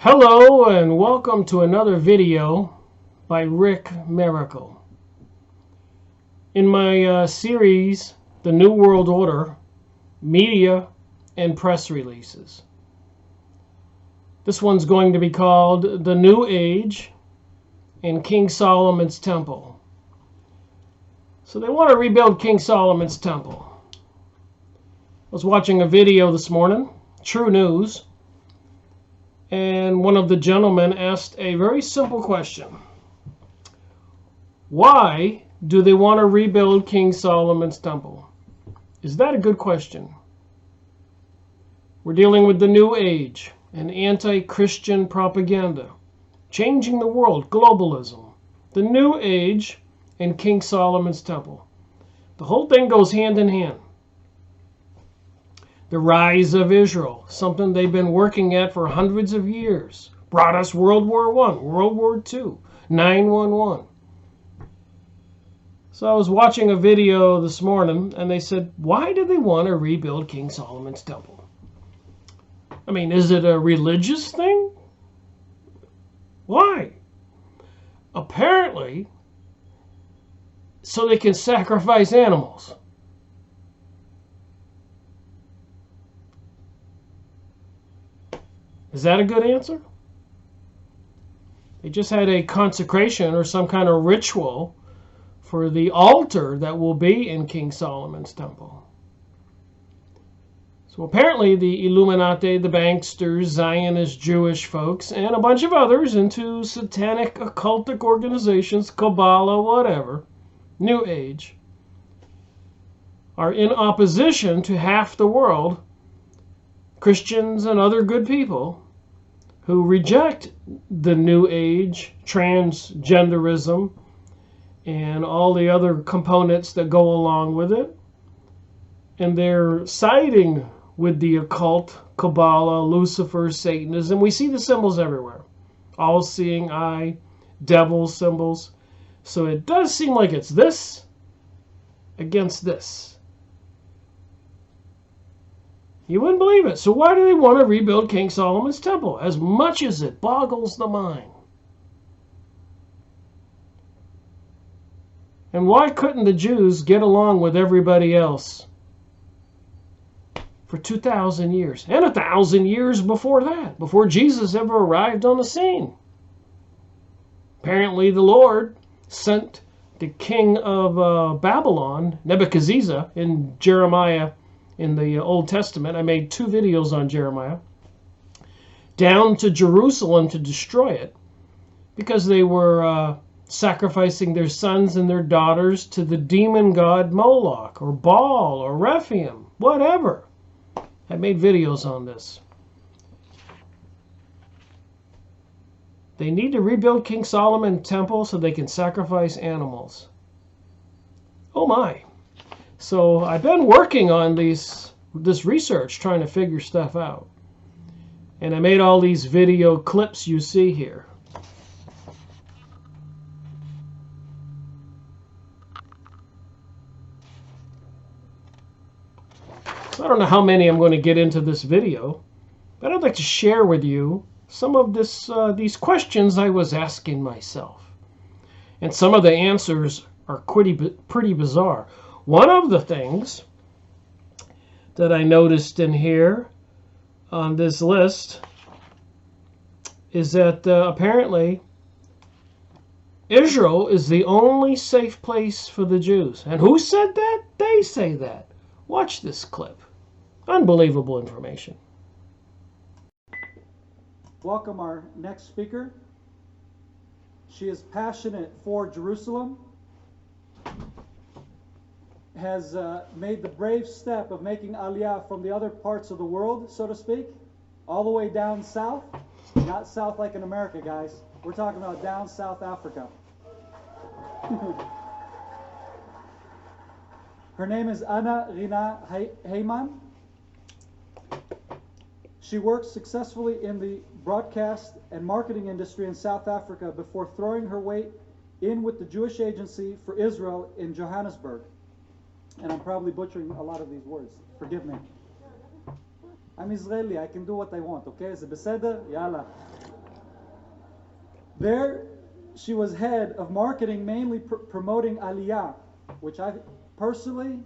Hello and welcome to another video by Rick Miracle. In my series, The New World Order, Media and Press Releases. This one's going to be called The New Age and King Solomon's Temple. So they want to rebuild King Solomon's Temple. I was watching a video this morning, True News, and one of the gentlemen asked a very simple question. Why do they want to rebuild King Solomon's temple? Is that a good question? We're dealing with the New Age and anti-Christian propaganda, changing the world, globalism, the New Age, and King Solomon's temple. The whole thing goes hand in hand. The rise of Israel, something they've been working at for hundreds of years, brought us World War I, World War II, 9/11. So I was watching a video this morning, and they said, why do they want to rebuild King Solomon's temple? I mean, is it a religious thing? Why? Apparently, so they can sacrifice animals. Is that a good answer? They just had a consecration or some kind of ritual for the altar that will be in King Solomon's temple. So apparently the Illuminati, the banksters, Zionist Jewish folks, and a bunch of others into satanic occultic organizations, Kabbalah, whatever, New Age, are in opposition to half the world, Christians and other good people, who reject the New Age, transgenderism, and all the other components that go along with it. And they're siding with the occult, Kabbalah, Lucifer, Satanism. We see the symbols everywhere. All-seeing eye, devil symbols. So it does seem like it's this against this. You wouldn't believe it. So why do they want to rebuild King Solomon's temple? As much as it boggles the mind. And why couldn't the Jews get along with everybody else for 2,000 years? And 1,000 years before that, before Jesus ever arrived on the scene. Apparently the Lord sent the king of Babylon, Nebuchadnezzar, in Jeremiah, in the Old Testament. I made 2 videos on Jeremiah, down to Jerusalem to destroy it because they were sacrificing their sons and their daughters to the demon god Moloch or Baal or Rephaim, whatever. I made videos on this. They need to rebuild King Solomon's temple so they can sacrifice animals. Oh my. So I've been working on this research, trying to figure stuff out. And I made all these video clips you see here. So I don't know how many I'm going to get into this video, but I'd like to share with you some of these questions I was asking myself. And some of the answers are pretty bizarre. One of the things that I noticed in here on this list is that apparently Israel is the only safe place for the Jews. And who said that? They say that. Watch this clip. Unbelievable information. Welcome our next speaker. She is passionate for Jerusalem, has made the brave step of making Aliyah from the other parts of the world, so to speak, all the way down south. Not south like in America, guys. We're talking about down South Africa. Her name is Anna Rina Heyman. She worked successfully in the broadcast and marketing industry in South Africa before throwing her weight in with the Jewish Agency for Israel in Johannesburg. And I'm probably butchering a lot of these words. Forgive me. I'm Israeli. I can do what I want, okay? Is it beseder? Yalla. There, she was head of marketing, mainly promoting Aliyah, which I personally,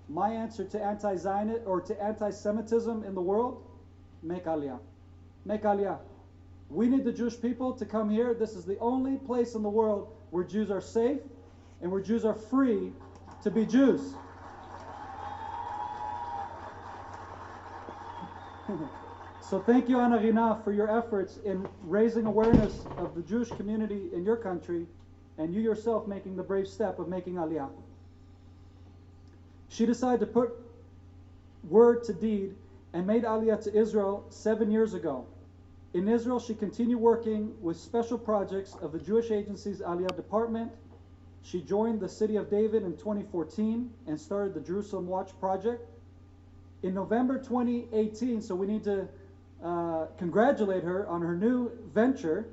my answer to anti-Zionist or to anti-Semitism in the world, make Aliyah. Make Aliyah. We need the Jewish people to come here. This is the only place in the world where Jews are safe and where Jews are free to be Jews. So thank you, Anna Rina, for your efforts in raising awareness of the Jewish community in your country, and you yourself making the brave step of making Aliyah. She decided to put word to deed and made Aliyah to Israel 7 years ago. In Israel, she continued working with special projects of the Jewish Agency's Aliyah department. She joined the City of David in 2014 and started the Jerusalem Watch project. In November 2018, so we need to congratulate her on her new venture.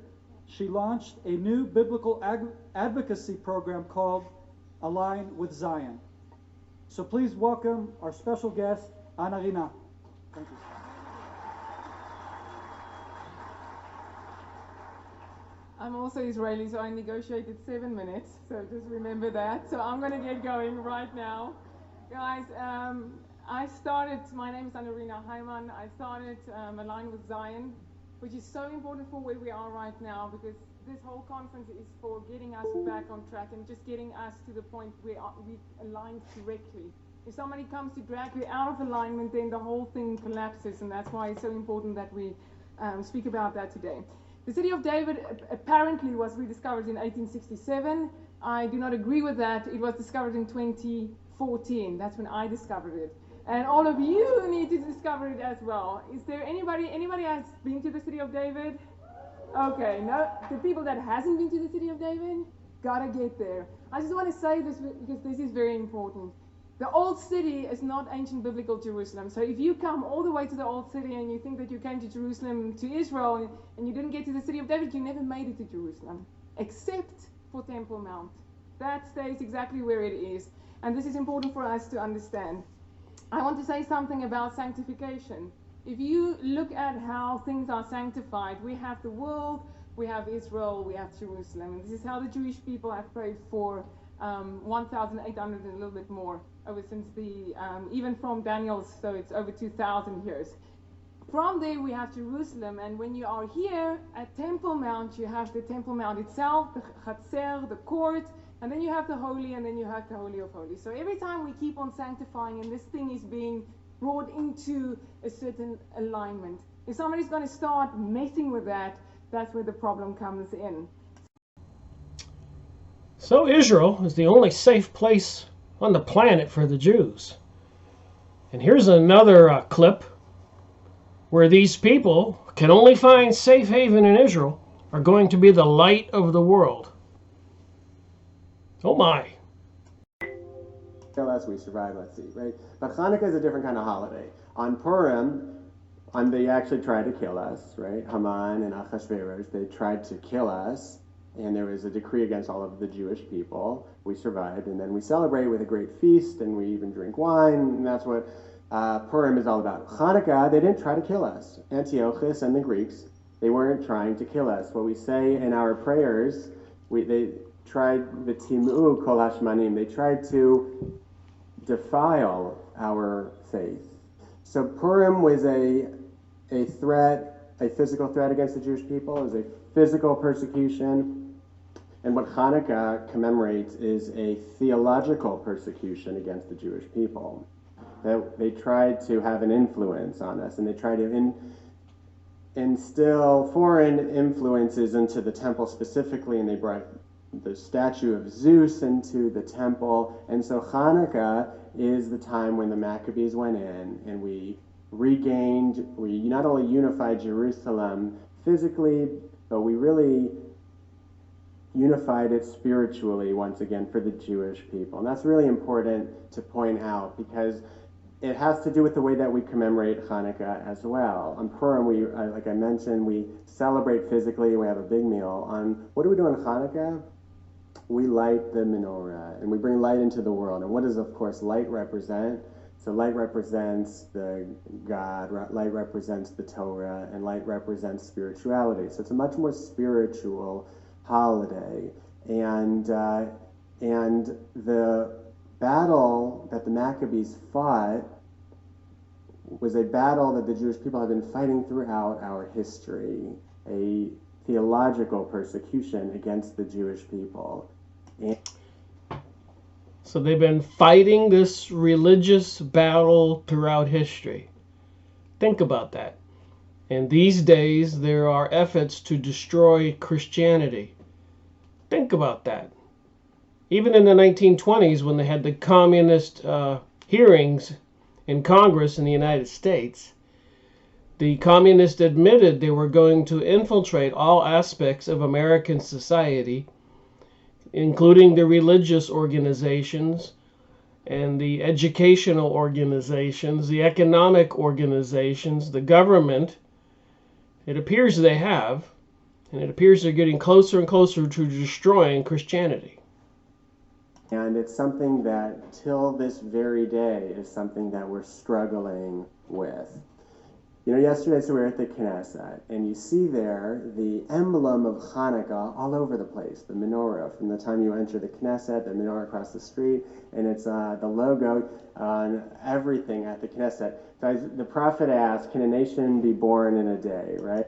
She launched a new biblical advocacy program called Align with Zion. So please welcome our special guest, Anna Rina. Thank you. I'm also Israeli, so I negotiated 7 minutes, so just remember that. So I'm going to get going right now. Guys, my name is Anna Rina Heimann. I started Align with Zion, which is so important for where we are right now, because this whole conference is for getting us back on track and just getting us to the point where we aligned correctly. If somebody comes to drag you out of alignment, then the whole thing collapses, and that's why it's so important that we speak about that today. The City of David apparently was rediscovered in 1867. I do not agree with that. It was discovered in 2014. That's when I discovered it. And all of you need to discover it as well. Is there anybody has been to the City of David? Okay, no, the people that hasn't been to the City of David, gotta get there. I just want to say this because this is very important. The old city is not ancient biblical Jerusalem. So if you come all the way to the old city and you think that you came to Jerusalem, to Israel, and you didn't get to the City of David, you never made it to Jerusalem, except for Temple Mount. That stays exactly where it is. And this is important for us to understand. I want to say something about sanctification. If you look at how things are sanctified, we have the world, we have Israel, we have Jerusalem. And this is how the Jewish people have prayed for 1,800 and a little bit more ever since even from Daniel's, so it's over 2,000 years. From there we have Jerusalem, and when you are here at Temple Mount, you have the Temple Mount itself, the Chatzer, the court, and then you have the Holy, and then you have the Holy of Holies. So every time we keep on sanctifying, and this thing is being brought into a certain alignment. If somebody's going to start messing with that, that's where the problem comes in. So Israel is the only safe place on the planet for the Jews. And here's another clip where these people can only find safe haven in Israel are going to be the light of the world. Oh my. Kill us, we survive, let's see, right? But Hanukkah is a different kind of holiday. On Purim, they actually tried to kill us, right? Haman and Achashverosh, they tried to kill us, and there was a decree against all of the Jewish people. We survived, and then we celebrate with a great feast, and we even drink wine, and that's what Purim is all about. Hanukkah, they didn't try to kill us. Antiochus and the Greeks, they weren't trying to kill us. What we say in our prayers, they tried v'tim'u kol hashmanim. They tried to defile our faith. So Purim was a threat, a physical threat against the Jewish people. It was a physical persecution. And what Hanukkah commemorates is a theological persecution against the Jewish people. That they tried to have an influence on us, and they tried to instill foreign influences into the temple specifically, and they brought the statue of Zeus into the temple. And so Hanukkah is the time when the Maccabees went in and we not only unified Jerusalem physically, but we really unified it spiritually once again for the Jewish people. And that's really important to point out because it has to do with the way that we commemorate Hanukkah as well. On Purim, like I mentioned, we celebrate physically, we have a big meal. What do we do on Hanukkah? We light the menorah, and we bring light into the world. And what does, of course, light represent? So light represents the God, light represents the Torah, and light represents spirituality. So it's a much more spiritual holiday. And the battle that the Maccabees fought was a battle that the Jewish people have been fighting throughout our history, a theological persecution against the Jewish people. So they've been fighting this religious battle throughout history. Think about that. And these days, there are efforts to destroy Christianity. Think about that. Even in the 1920s, when they had the communist hearings in Congress in the United States, the communists admitted they were going to infiltrate all aspects of American society, including the religious organizations and the educational organizations, the economic organizations, the government. It appears they have, and it appears they're getting closer and closer to destroying Christianity. And it's something that, till this very day, is something that we're struggling with. You know, yesterday, so we were at the Knesset, and you see there the emblem of Hanukkah all over the place, the menorah. From the time you enter the Knesset, the menorah across the street, and it's the logo on everything at the Knesset. So the prophet asked, can a nation be born in a day, right?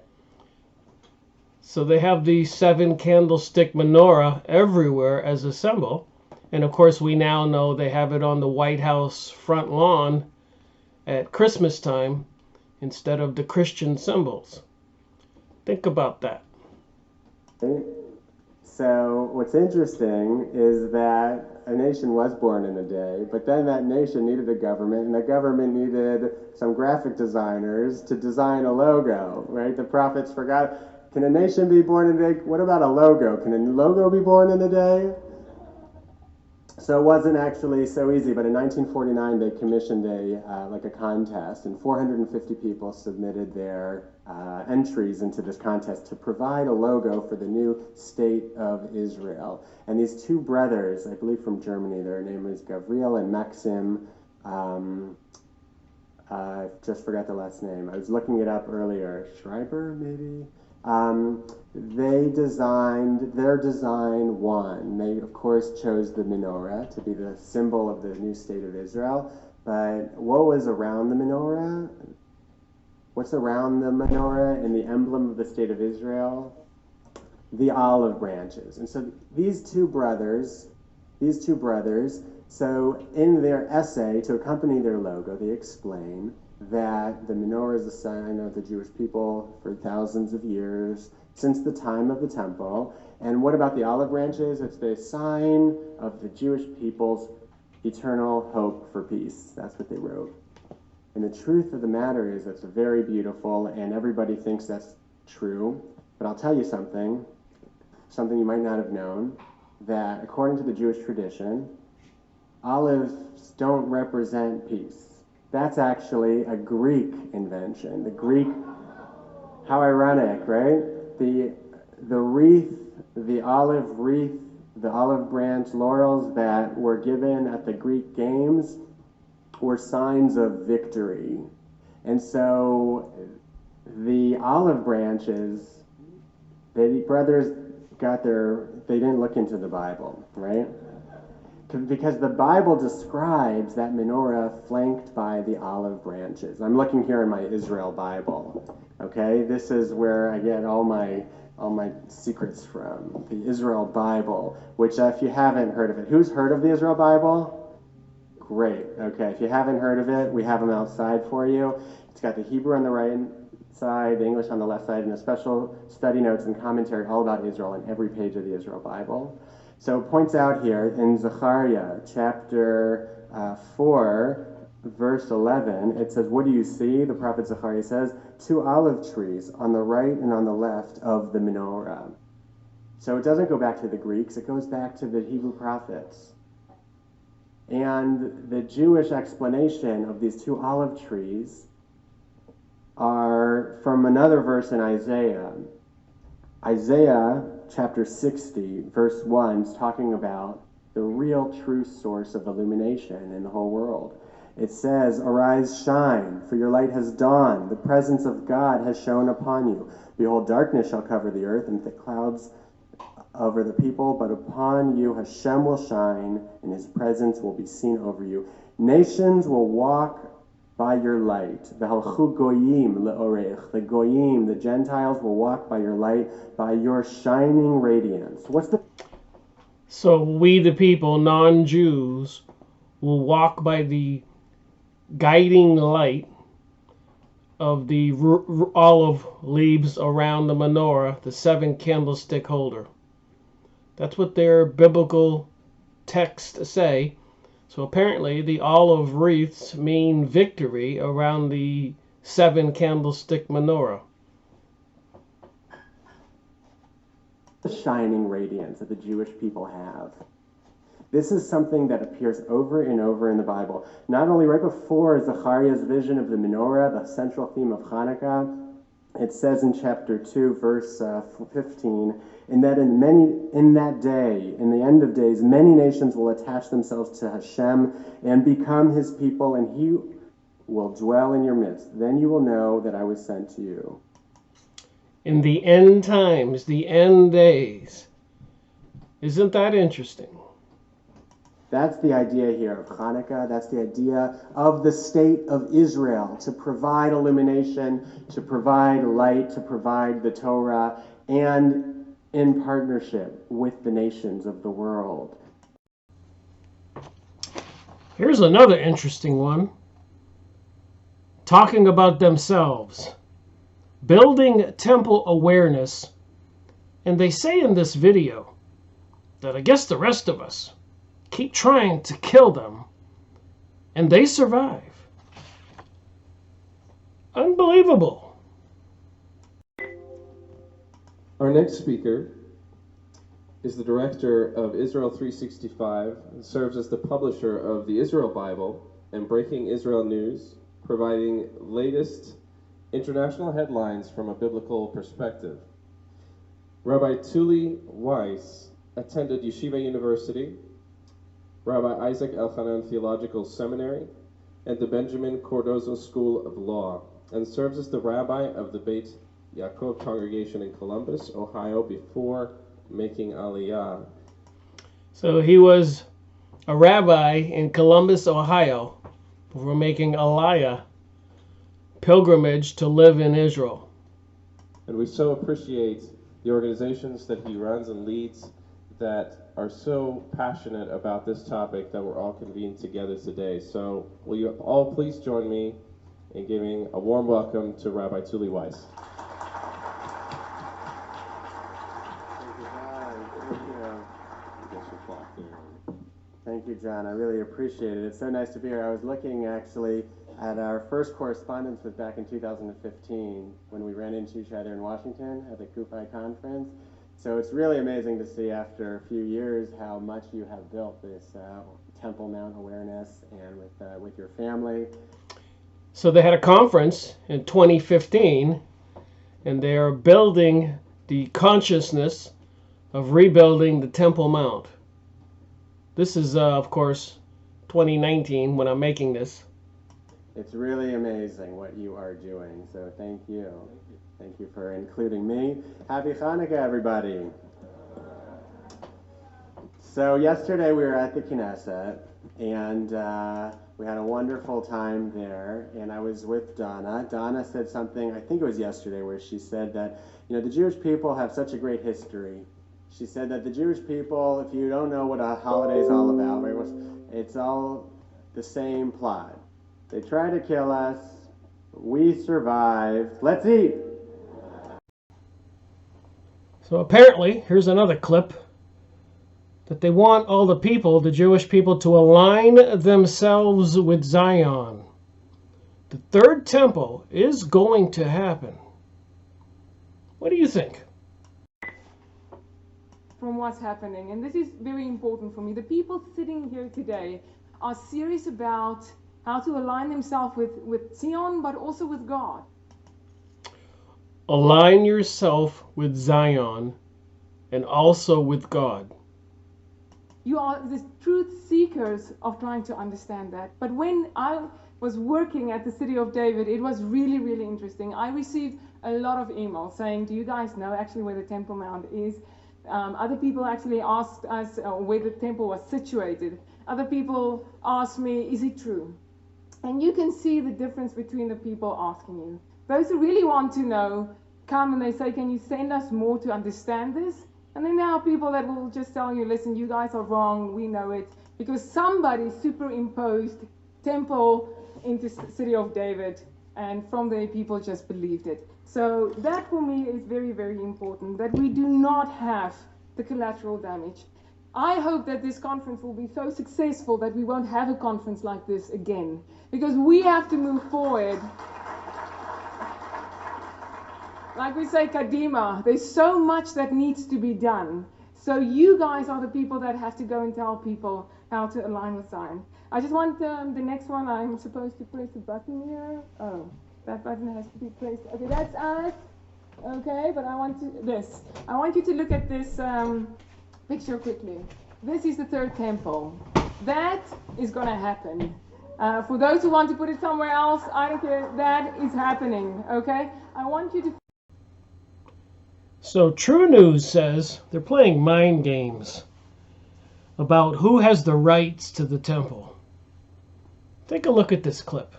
So they have the 7 candlestick menorah everywhere as a symbol. And of course, we now know they have it on the White House front lawn at Christmas time instead of the Christian symbols. Think about that. So what's interesting is that a nation was born in a day, but then that nation needed a government, and the government needed some graphic designers to design a logo, right? The prophets forgot, can a nation be born in a day? What about a logo? Can a logo be born in a day? So it wasn't actually so easy, but in 1949 they commissioned a contest, and 450 people submitted their entries into this contest to provide a logo for the new state of Israel. And these two brothers, I believe from Germany, their name is Gabriel and Maxim, I just forgot the last name. I was looking it up earlier. Schreiber, maybe? Their design won. They, of course, chose the menorah to be the symbol of the new state of Israel. But what was around the menorah? What's around the menorah and the emblem of the state of Israel? The olive branches. And so these two brothers, so in their essay to accompany their logo, they explain that the menorah is a sign of the Jewish people for thousands of years, since the time of the temple. And what about the olive branches? It's the sign of the Jewish people's eternal hope for peace. That's what they wrote. And the truth of the matter is that's very beautiful, and everybody thinks that's true. But I'll tell you something you might not have known, that according to the Jewish tradition, olives don't represent peace. That's actually a Greek invention. The Greek, how ironic, right? The wreath, the olive wreath, the olive branch laurels that were given at the Greek games were signs of victory. And so the olive branches, the brothers they didn't look into the Bible, right? Because the Bible describes that menorah flanked by the olive branches. I'm looking here in my Israel Bible, okay? This is where I get all my secrets from, the Israel Bible, which if you haven't heard of it, who's heard of the Israel Bible? Great, okay. If you haven't heard of it, we have them outside for you. It's got the Hebrew on the right side, the English on the left side, and a special study notes and commentary all about Israel on every page of the Israel Bible. So it points out here in Zechariah chapter 4, verse 11, it says, what do you see? The prophet Zechariah says, 2 olive trees on the right and on the left of the menorah. So it doesn't go back to the Greeks, it goes back to the Hebrew prophets. And the Jewish explanation of these 2 olive trees are from another verse in Isaiah. Isaiah chapter 60, verse 1 is talking about the real true source of illumination in the whole world. It says, arise, shine, for your light has dawned. The presence of God has shone upon you. Behold, darkness shall cover the earth, and thick clouds over the people, but upon you Hashem will shine, and his presence will be seen over you. Nations will walk by your light. V'halchu goyim le'orech. The goyim, the Gentiles, will walk by your light, by your shining radiance. So we, the people, non-Jews, will walk by the guiding light of the olive leaves around the menorah, the 7 candlestick holder. That's what their biblical texts say. So apparently the olive wreaths mean victory around the 7 candlestick menorah. The shining radiance that the Jewish people have. This is something that appears over and over in the Bible. Not only right before Zechariah's vision of the menorah, the central theme of Hanukkah, it says in chapter 2, verse 15, in the end of days, many nations will attach themselves to Hashem and become his people, and he will dwell in your midst. Then you will know that I was sent to you. In the end times, the end days. Isn't that interesting? That's the idea here of Hanukkah. That's the idea of the state of Israel, to provide illumination, to provide light, to provide the Torah, and in partnership with the nations of the world. Here's another interesting one. Talking about themselves. Building temple awareness. And they say in this video that I guess the rest of us keep trying to kill them, and they survive. Unbelievable. Our next speaker is the director of Israel 365 and serves as the publisher of the Israel Bible and Breaking Israel News, providing latest international headlines from a biblical perspective. Rabbi Tuli Weiss attended Yeshiva University, Rabbi Isaac Elchanan Theological Seminary, and the Benjamin Cardozo School of Law, and serves as the rabbi of the Beit Yaakov congregation in Columbus, Ohio, before making Aliyah. So he was a rabbi in Columbus, Ohio, before making Aliyah, pilgrimage to live in Israel. And we so appreciate the organizations that he runs and leads that are so passionate about this topic that we're all convened together today. So will you all please join me in giving a warm welcome to Rabbi Tuli Weiss. Thank you, John. I really appreciate it. It's so nice to be here. I was looking actually at our first correspondence was back in 2015 when we ran into each other in Washington at the Kufi conference. So it's really amazing to see after a few years how much you have built this Temple Mount awareness and with your family. So they had a conference in 2015, and they are building the consciousness of rebuilding the Temple Mount. This is, of course, 2019 when I'm making this. It's really amazing what you are doing, so thank you. Thank you for including me. Happy Hanukkah, everybody. So yesterday we were at the Knesset, and we had a wonderful time there, and I was with Donna. Donna said something, I think it was yesterday, where she said that, you know, the Jewish people have such a great history. She said that the Jewish people, if you don't know what a holiday is all about, right, it's all the same plot. They try to kill us, we survived, let's eat. So apparently, here's another clip, that they want all the people, the Jewish people, to align themselves with Zion. The third temple is going to happen. What do you think? From what's happening, and this is very important for me, the people sitting here today are serious about how to align themselves with Zion, but also with God. Align yourself with Zion and also with God. You are the truth seekers of trying to understand that. But when I was working at the City of David, it was really, really interesting. I received a lot of emails saying, do you guys know actually where the Temple Mount is? Other people actually asked us where the temple was situated. Other people asked me, is it true? And you can see the difference between the people asking you. Those who really want to know come and they say, can you send us more to understand this? And then there are people that will just tell you, listen, you guys are wrong, we know it. Because somebody superimposed temple into city of David, and from there people just believed it. So that for me is very, very important, that we do not have the collateral damage. I hope that this conference will be so successful that we won't have a conference like this again, because we have to move forward. Like we say, Kadima, there's so much that needs to be done. So you guys are the people that have to go and tell people how to align with Zion. I just want the next one. I'm supposed to press a button here. Oh, that button has to be pressed. Okay, that's us. Okay, but I want you to look at this picture quickly. This is the third temple. That is going to happen. For those who want to put it somewhere else, I don't care. That is happening. Okay, I want you to. So True News says they're playing mind games about who has the rights to the temple. Take a look at this clip.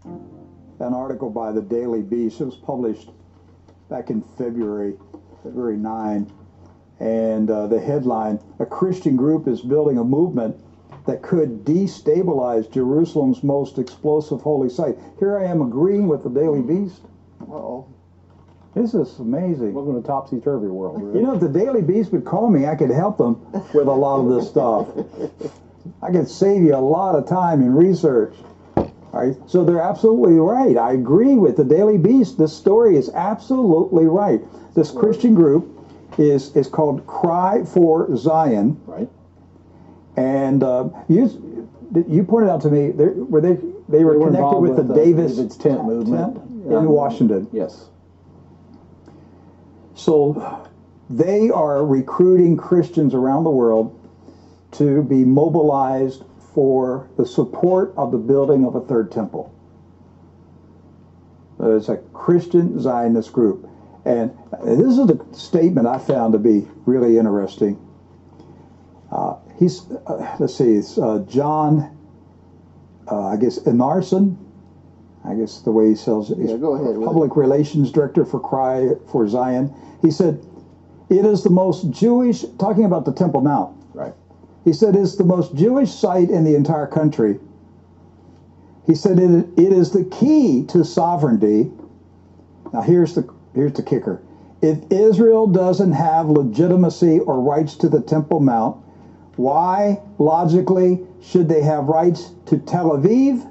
An article by the Daily Beast. It was published back in February 9. And the headline, a Christian group is building a movement that could destabilize Jerusalem's most explosive holy site. Here I am agreeing with the Daily Beast. Uh-oh. This is amazing. Welcome to Topsy-Turvy World. Right? You know, if the Daily Beast would call me, I could help them with a lot of this stuff. I could save you a lot of time in research. All right, so they're absolutely right. I agree with the Daily Beast. This story is absolutely right. This Christian group is called Cry for Zion. Right. And you pointed out to me, they were connected with the David's tent movement in Washington. Yes. So they are recruiting Christians around the world to be mobilized for the support of the building of a third temple. It's a Christian Zionist group. And this is a statement I found to be really interesting. Let's see, it's John, I guess, Enarson, I guess the way he sells it. Yeah, go ahead. Public Relations Director for Cry for Zion. He said, it is the most Jewish, talking about the Temple Mount. Right. He said, it's the most Jewish site in the entire country. He said, it is the key to sovereignty. Now here's the kicker. If Israel doesn't have legitimacy or rights to the Temple Mount, why, logically, should they have rights to Tel Aviv,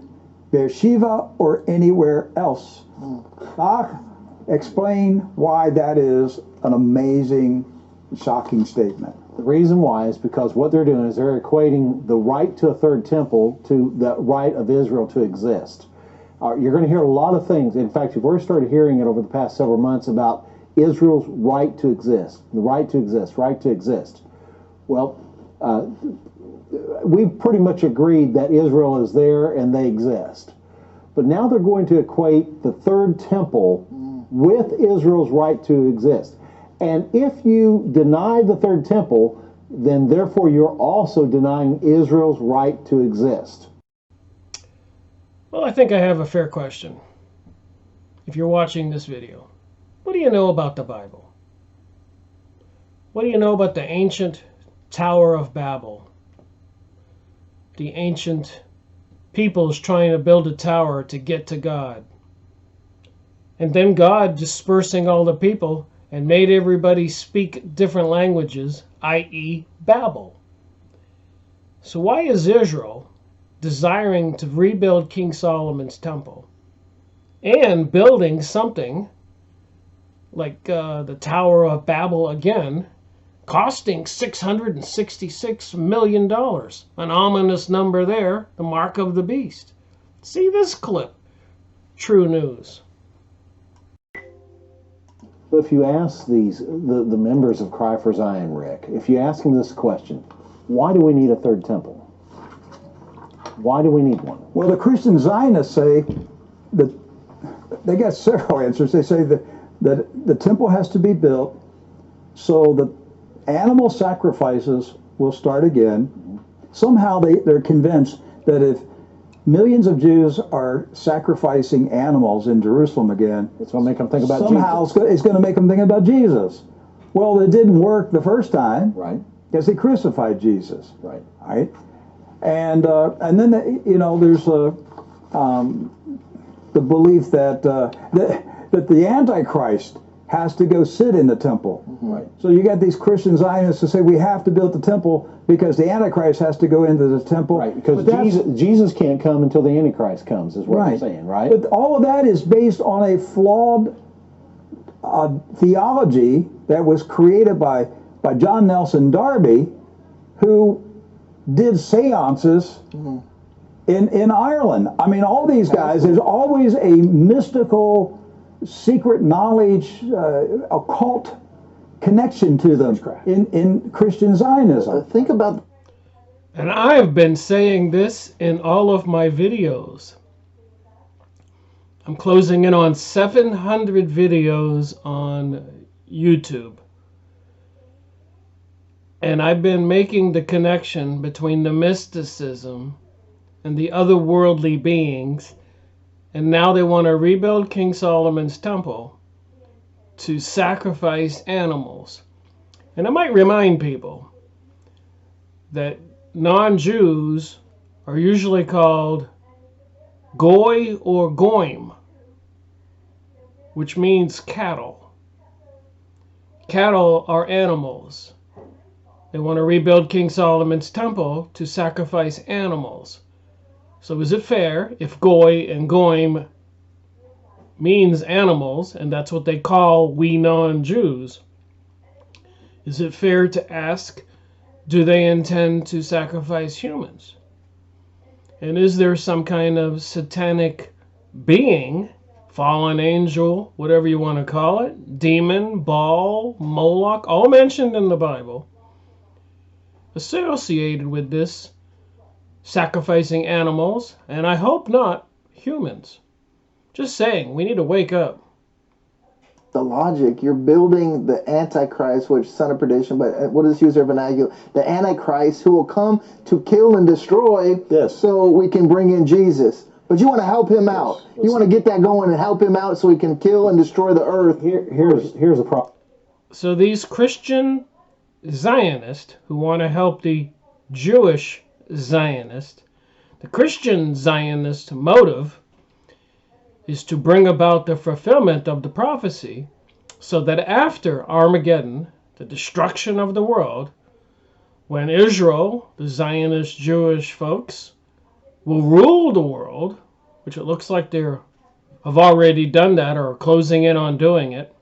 Beersheba, or anywhere else? Explain why that is an amazing, shocking statement. The reason why is because what they're doing is they're equating the right to a third temple to the right of Israel to exist. You're going to hear a lot of things. In fact, you've already started hearing it over the past several months about Israel's right to exist, the right to exist, right to exist. Well, we've pretty much agreed that Israel is there and they exist. But now they're going to equate the third temple with Israel's right to exist. And if you deny the third temple, then therefore you're also denying Israel's right to exist. Well, I think I have a fair question. If you're watching this video, what do you know about the Bible? What do you know about the ancient Tower of Babel? The ancient peoples trying to build a tower to get to God. And then God dispersing all the people and made everybody speak different languages, i.e. Babel. So why is Israel desiring to rebuild King Solomon's temple and building something like the Tower of Babel again, costing $666 million, an ominous number there, the mark of the beast? See this clip, True News. If you ask the members of Cry for Zion, Rick, if you ask them this question, why do we need a third temple? Why do we need one? Well, the Christian Zionists say that they got several answers. They say that that the temple has to be built so that animal sacrifices will start again. Somehow they're convinced that if millions of Jews are sacrificing animals in Jerusalem again, It's going to make them think about somehow Jesus. it's going to make them think about Jesus. Well, it didn't work the first time, Right, because they crucified Jesus, right. right? And then there's the belief that that the Antichrist has to go sit in the temple. Right. So you got these Christian Zionists who say we have to build the temple because the Antichrist has to go into the temple. Right, because But that's- Jesus can't come until the Antichrist comes, is what Right. they're saying, right? But all of that is based on a flawed theology that was created by John Nelson Darby, who did seances in Ireland. I mean, all these guys, there's always a mystical, secret knowledge, occult connection to them in Christian Zionism. Think about And I have been saying this in all of my videos. I'm closing in on 700 videos on YouTube. And I've been making the connection between the mysticism and the otherworldly beings. And now they want to rebuild King Solomon's temple to sacrifice animals. And I might remind people that non-Jews are usually called goy or goim, which means cattle. Cattle are animals. They want to rebuild King Solomon's temple to sacrifice animals. So is it fair if goy and goim means animals, and that's what they call we non-Jews, is it fair to ask, do they intend to sacrifice humans? And is there some kind of satanic being, fallen angel, whatever you want to call it, demon, Baal, Moloch, all mentioned in the Bible, associated with this sacrificing animals, and I hope not humans? Just saying, we need to wake up. The logic, you're building the Antichrist, which is son of perdition, but what does use their vernacular? The Antichrist who will come to kill and destroy, Yes. so we can bring in Jesus. But you want to help him out. You want to get that going and help him out so he can kill and destroy the earth. here's the problem. So these Christian Zionists who want to help the Jewish Zionist, the Christian Zionist motive is to bring about the fulfillment of the prophecy so that after Armageddon, the destruction of the world, when Israel, the Zionist Jewish folks, will rule the world, which it looks like they have already done that or are closing in on doing it,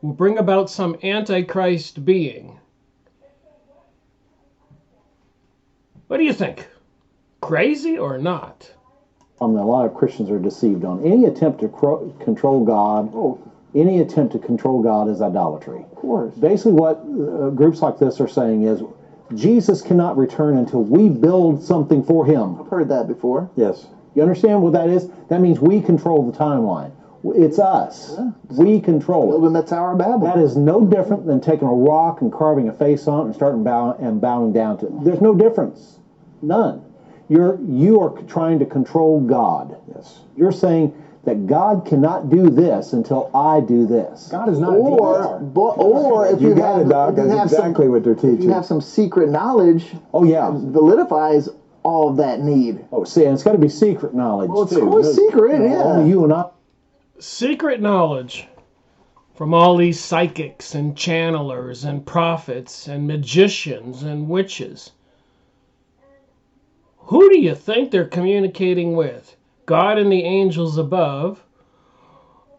will bring about some Antichrist being. What do you think? Crazy or not? A lot of Christians are deceived on. Any attempt to control God, any attempt to control God is idolatry. Of course. Basically what groups like this are saying is Jesus cannot return until we build something for him. I've heard that before. Yes. You understand what that is? That means we control the timeline. It's us. We control it. Building the Tower of Babel. That is no different than taking a rock and carving a face on it and starting bowing down to it. There's no difference. None. You are trying to control God. Yes. You're saying that God cannot do this until I do this. God is not Or if You you got have, it, Doc. if you That's have exactly some, what they're if you teaching. have some secret knowledge, Oh, yeah. validifies all of that need. Oh, see, and it's got to be secret knowledge, Well, it's too. of course secret, yeah. Only you and I. Secret knowledge from all these psychics and channelers and prophets and magicians and witches. Who do you think they're communicating with? God and the angels above?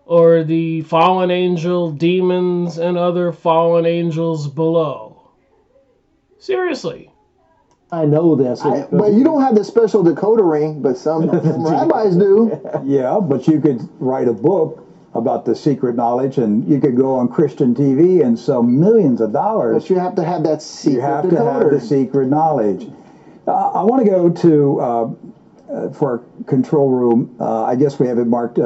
Or the fallen angel, demons, and other fallen angels below? Seriously. I know this. But you don't have the special decoder ring, but some rabbis do. Yeah, but you could write a book about the secret knowledge, and you could go on Christian TV and sell millions of dollars. But you have to have that secret You have to decoder. have the secret knowledge. I want to go to for our control room. I guess we have it marked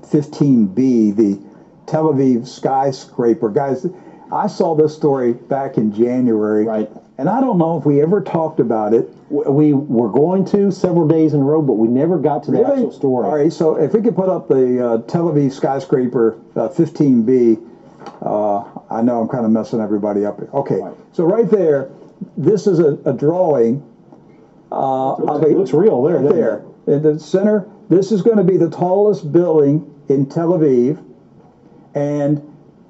15B, the Tel Aviv skyscraper. Guys, I saw this story back in January. Right. And I don't know if we ever talked about it. We were going to several days in a row, but we never got to the actual story. All right, so if we could put up the Tel Aviv skyscraper 15B, I know I'm kind of messing everybody up here. Okay, Right. so right there, this is a drawing of It looks real there, right doesn't there. In the center, this is going to be the tallest building in Tel Aviv, and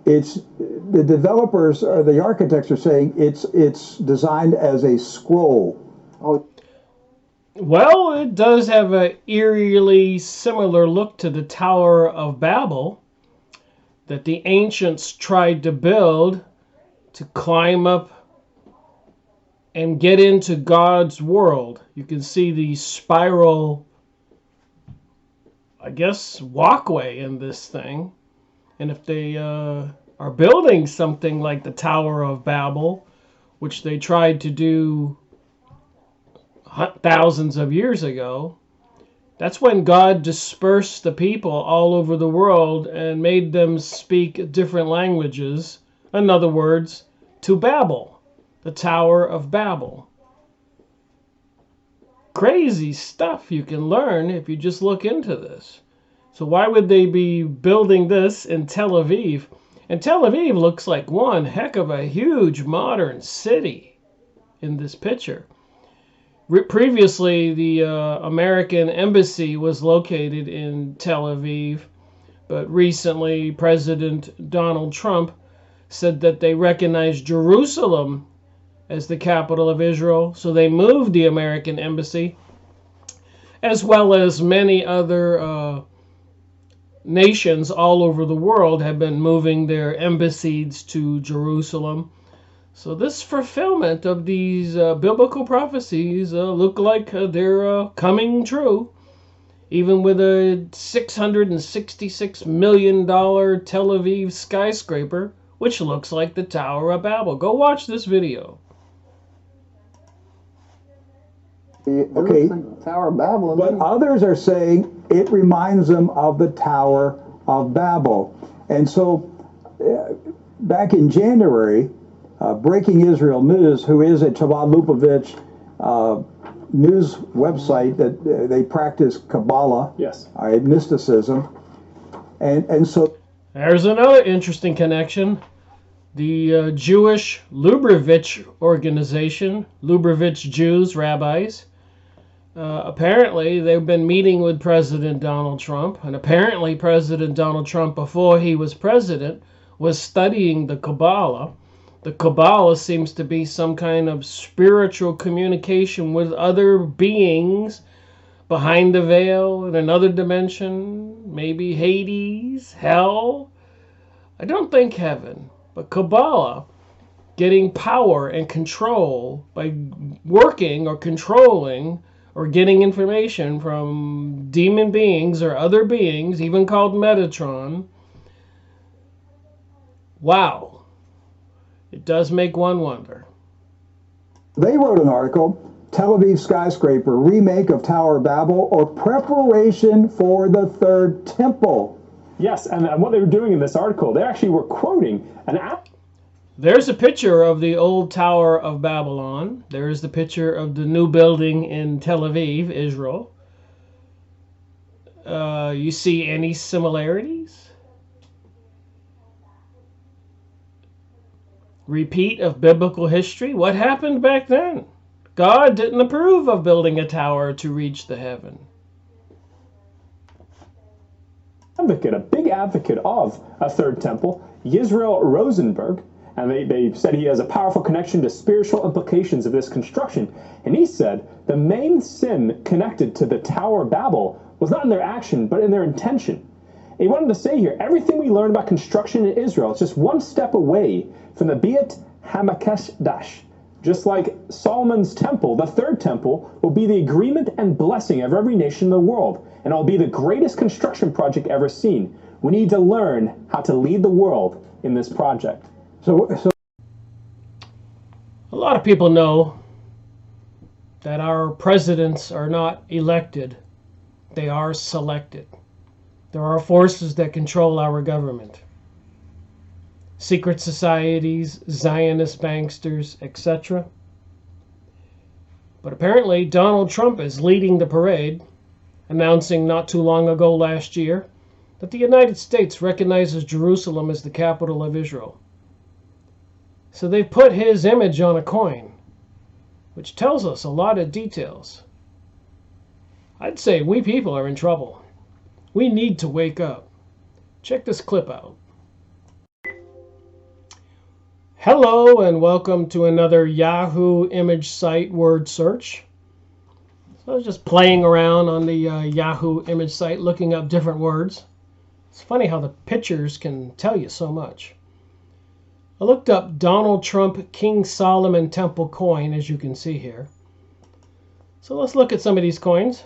it's the developers or the architects are saying it's designed as a scroll. Oh, Well, it does have a eerily similar look to the Tower of Babel that the ancients tried to build to climb up and get into God's world. You can see the spiral, I guess, walkway in this thing. And if they are building something like the Tower of Babel, which they tried to do thousands of years ago, that's when God dispersed the people all over the world and made them speak different languages. In other words, to Babel, the Tower of Babel. Crazy stuff you can learn if you just look into this. So why would they be building this in Tel Aviv? And Tel Aviv looks like one heck of a huge modern city in this picture. Previously, the American embassy was located in Tel Aviv, but recently President Donald Trump said that they recognize Jerusalem as the capital of Israel, so they moved the American embassy, as well as many other nations all over the world have been moving their embassies to Jerusalem. So this fulfillment of these biblical prophecies look like they're coming true, even with a $666 million Tel Aviv skyscraper, which looks like the Tower of Babel. Go watch this video. It Okay. looks like Tower of Babel. But others are saying it reminds them of the Tower of Babel. And so back in January, Breaking Israel News, who is a Chabad Lubavitch news website that they practice Kabbalah, yes. Mysticism, and so There's another interesting connection. The Jewish Lubavitch organization, Lubavitch Jews, rabbis, apparently they've been meeting with President Donald Trump, and apparently President Donald Trump, before he was president, was studying the Kabbalah. The Kabbalah seems to be some kind of spiritual communication with other beings behind the veil in another dimension, maybe Hades, hell. I don't think heaven, but Kabbalah, getting power and control by working or controlling or getting information from demon beings or other beings, even called Metatron. Wow. It does make one wonder. they wrote an article, Tel Aviv skyscraper, remake of Tower of Babel, or preparation for the third temple. Yes, and what they were doing in this article, they actually were quoting an app. There's a picture of the old Tower of Babylon. There's the picture of the new building in Tel Aviv, Israel. You see any similarities? Repeat of biblical history? What happened back then? God didn't approve of building a tower to reach the heaven. A big advocate of a third temple, Yisrael Rosenberg, and they said he has a powerful connection to spiritual implications of this construction. And he said the main sin connected to the Tower of Babel was not in their action, but in their intention. And he wanted to say here, everything we learn about construction in Israel is just one step away from the Beit HaMikdash. Just like Solomon's temple, the third temple will be the agreement and blessing of every nation in the world, and it will be the greatest construction project ever seen. We need to learn how to lead the world in this project. So A lot of people know that our presidents are not elected, they are selected. There are forces that control our government. Secret societies, Zionist banksters, etc. But apparently Donald Trump is leading the parade, announcing not too long ago last year that the United States recognizes Jerusalem as the capital of Israel. So they've put his image on a coin, which tells us a lot of details. I'd say we people are in trouble. We need to wake up. Check this clip out. Hello and welcome to another Yahoo image site word search. So I was just playing around on the Yahoo image site looking up different words. It's funny how the pictures can tell you so much. I looked up Donald Trump King Solomon Temple coin, as you can see here. So let's look at some of these coins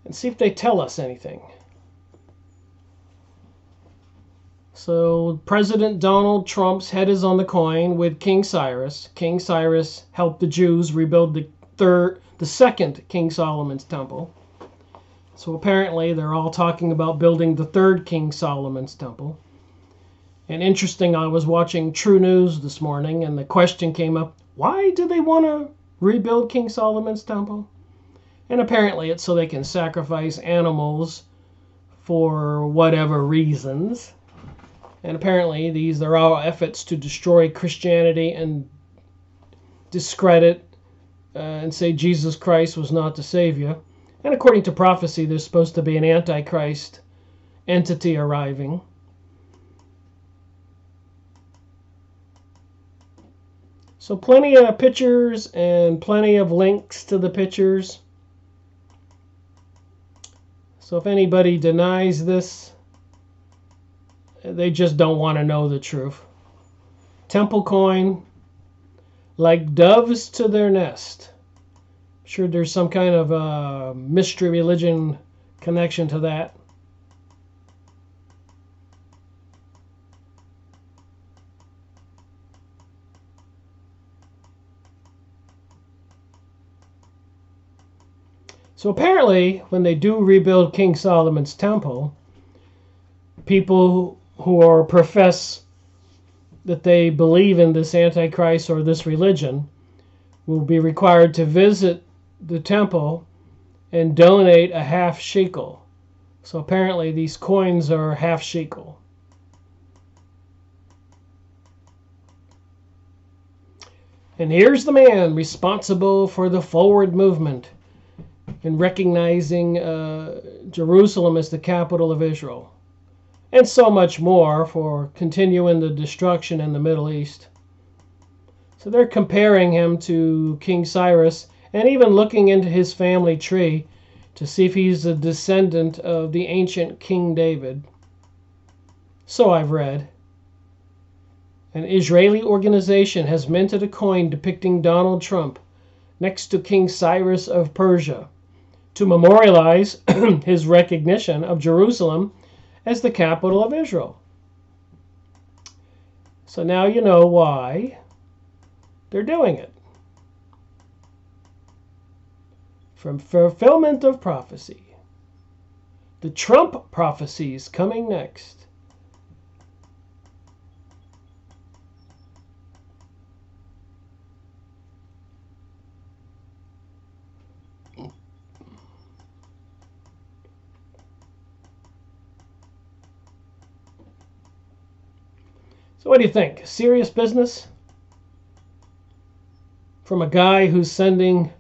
and see if they tell us anything. So President Donald Trump's head is on the coin with King Cyrus. King Cyrus helped the Jews rebuild the second King Solomon's temple. So apparently they're all talking about building the third King Solomon's temple. And interesting, I was watching True News this morning and the question came up, why do they want to rebuild King Solomon's temple? And apparently it's so they can sacrifice animals for whatever reasons. And apparently these are all efforts to destroy Christianity and discredit and say Jesus Christ was not the Savior. And according to prophecy, there's supposed to be an Antichrist entity arriving. So plenty of pictures and plenty of links to the pictures. So if anybody denies this, they just don't want to know the truth. Temple coin, like doves to their nest. I'm sure there's some kind of mystery religion connection to that. So apparently, when they do rebuild King Solomon's temple, people who profess that they believe in this Antichrist or this religion will be required to visit the temple and donate a half shekel. So apparently these coins are half shekel. And here's the man responsible for the forward movement in recognizing Jerusalem as the capital of Israel. And so much more for continuing the destruction in the Middle East. So they're comparing him to King Cyrus and even looking into his family tree to see if he's a descendant of the ancient King David. So I've read. An Israeli organization has minted a coin depicting Donald Trump next to King Cyrus of Persia to memorialize his recognition of Jerusalem as the capital of Israel. So now you know why they're doing it. From fulfillment of prophecy. The Trump prophecies coming next. So what do you think? Serious business? From a guy who's sending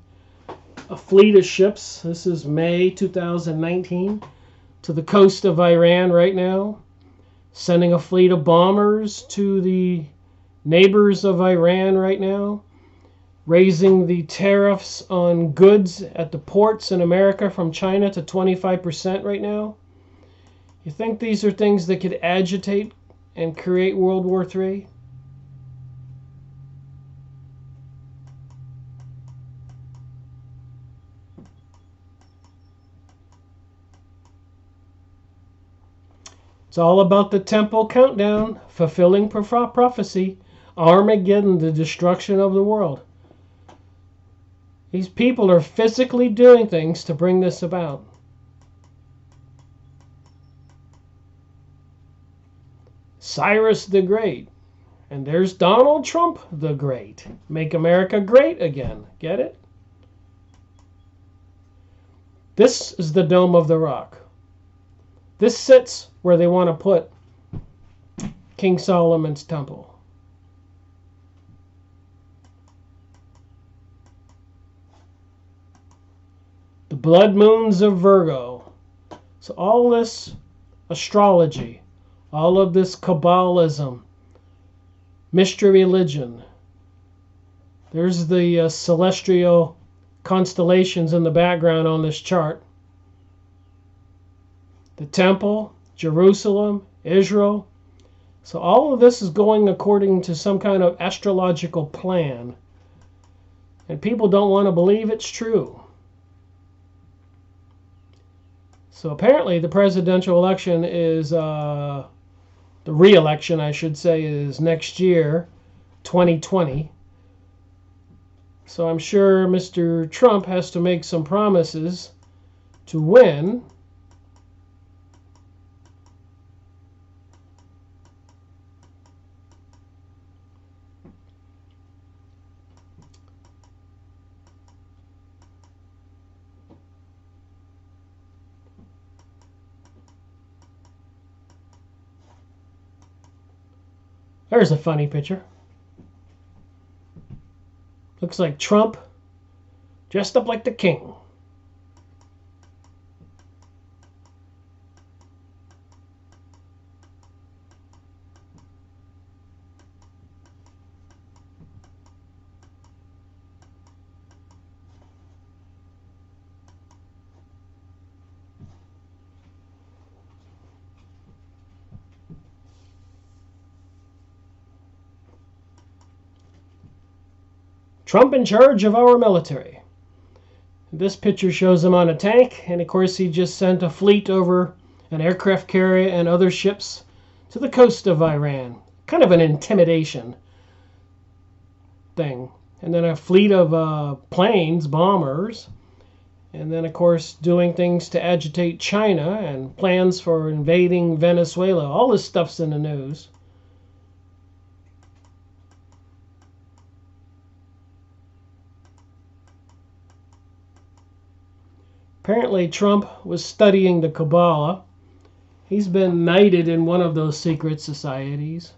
a fleet of ships, this is May 2019, to the coast of Iran right now, sending a fleet of bombers to the neighbors of Iran right now, raising the tariffs on goods at the ports in America from China to 25% right now. You think these are things that could agitate and create World War III? It's all about the temple countdown, fulfilling prophecy, Armageddon, the destruction of the world. These people are physically doing things to bring this about. Cyrus the Great. And there's Donald Trump the Great. Make America great again. Get it? This is the Dome of the Rock. This sits where they want to put King Solomon's temple. The blood moons of Virgo. So all this astrology, all of this Kabbalism, mystery religion. There's the celestial constellations in the background on this chart. The temple, Jerusalem, Israel. So all of this is going according to some kind of astrological plan. And people don't want to believe it's true. So apparently the presidential election is, the re-election I should say, is next year, 2020. So I'm sure Mr. Trump has to make some promises to win. There's a funny picture. Looks like Trump dressed up like the king. Trump in charge of our military. This picture shows him on a tank, and of course he just sent a fleet over an aircraft carrier and other ships to the coast of Iran. Kind of an intimidation thing. And then a fleet of planes, bombers, and then of course doing things to agitate China and plans for invading Venezuela. All this stuff's in the news. Apparently Trump was studying the Kabbalah. He's been knighted in one of those secret societies.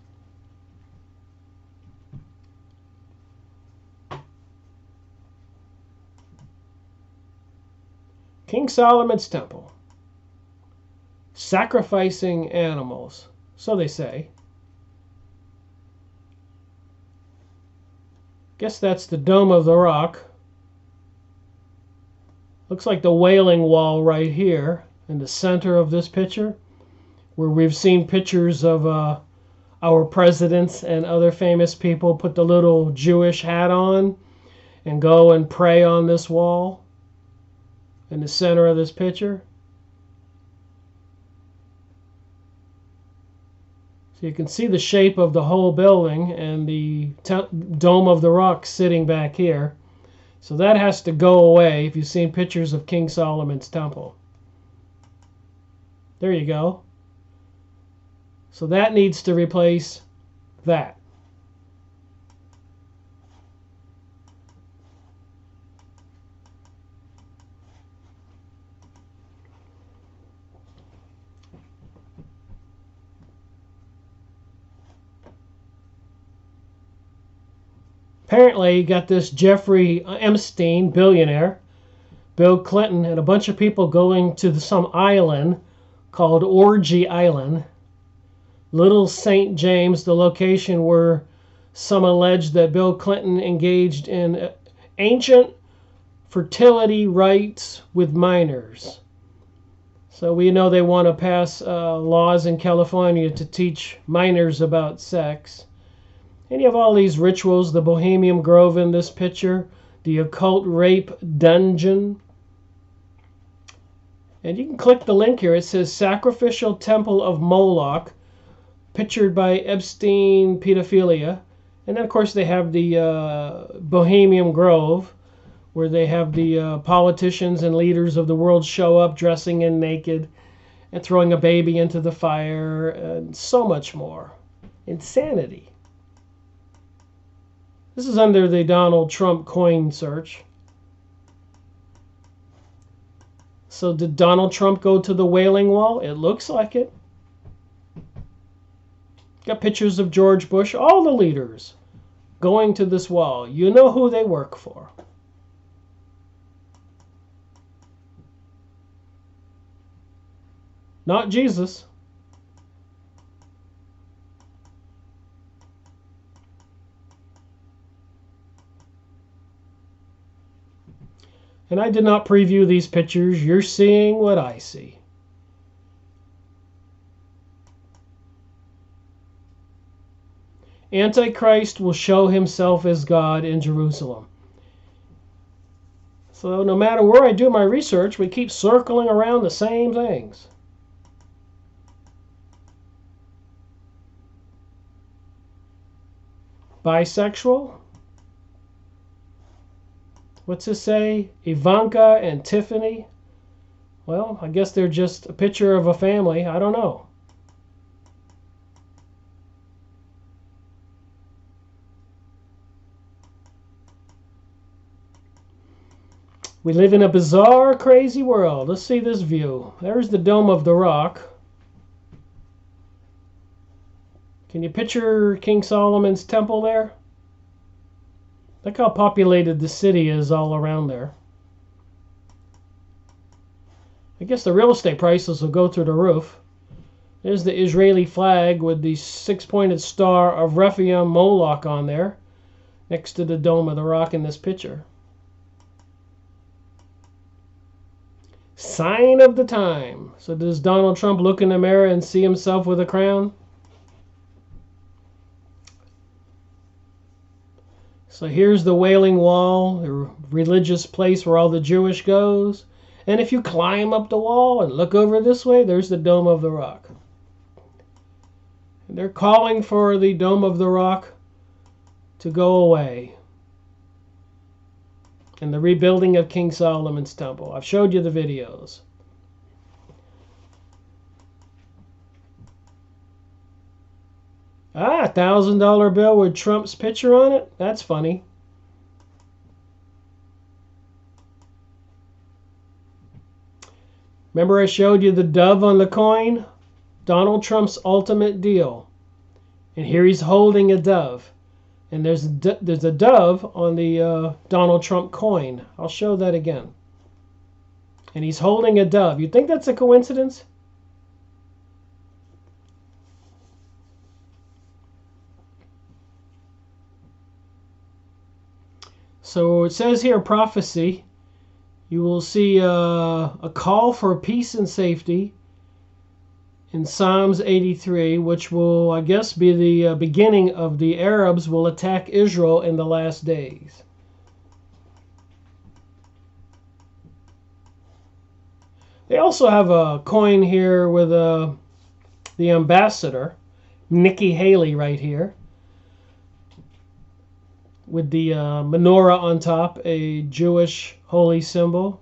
King Solomon's temple. Sacrificing animals, so they say. Guess that's the Dome of the Rock. Looks like the Wailing Wall right here in the center of this picture, where we've seen pictures of our presidents and other famous people put the little Jewish hat on and go and pray on this wall in the center of this picture. So you can see the shape of the whole building and the Dome of the Rock sitting back here. So that has to go away if you've seen pictures of King Solomon's temple. There you go. So that needs to replace that. Apparently, you got this Jeffrey Epstein, billionaire, Bill Clinton, and a bunch of people going to some island called Orgy Island. Little St. James, the location where some allege that Bill Clinton engaged in ancient fertility rites with minors. So we know they want to pass laws in California to teach minors about sex. And you have all these rituals, the Bohemian Grove in this picture, the occult rape dungeon. And you can click the link here. It says Sacrificial Temple of Moloch, pictured by Epstein pedophilia. And then, of course, they have the Bohemian Grove, where they have the politicians and leaders of the world show up dressing in naked and throwing a baby into the fire and so much more. Insanity. This is under the Donald Trump coin search. So did Donald Trump go to the Wailing Wall? It looks like it. Got pictures of George Bush, all the leaders going to this wall. You know who they work for. Not Jesus. And I did not preview these pictures. You're seeing what I see. Antichrist will show himself as God in Jerusalem. So no matter where I do my research, we keep circling around the same things. Bisexual? What's this say? Ivanka and Tiffany? Well, I guess they're just a picture of a family. I don't know. We live in a bizarre, crazy world. Let's see this view. There's the Dome of the Rock. Can you picture King Solomon's temple there? Look how populated the city is all around there. I guess the real estate prices will go through the roof. There's the Israeli flag with the six-pointed star of Rephaim Moloch on there, next to the Dome of the Rock in this picture. Sign of the time. So does Donald Trump look in the mirror and see himself with a crown? So here's the Wailing Wall, the religious place where all the Jewish goes. And if you climb up the wall and look over this way, there's the Dome of the Rock. And they're calling for the Dome of the Rock to go away. And the rebuilding of King Solomon's temple. I've showed you the videos. Ah, $1,000 bill with Trump's picture on it? That's funny. Remember I showed you the dove on the coin? Donald Trump's ultimate deal. And here he's holding a dove. And there's a dove on the Donald Trump coin. I'll show that again. And he's holding a dove. You think that's a coincidence? So it says here, prophecy. You will see a call for peace and safety in Psalms 83, which will, I guess, be the beginning of the Arabs will attack Israel in the last days. They also have a coin here with the ambassador, Nikki Haley, right here, with the menorah on top, a Jewish holy symbol.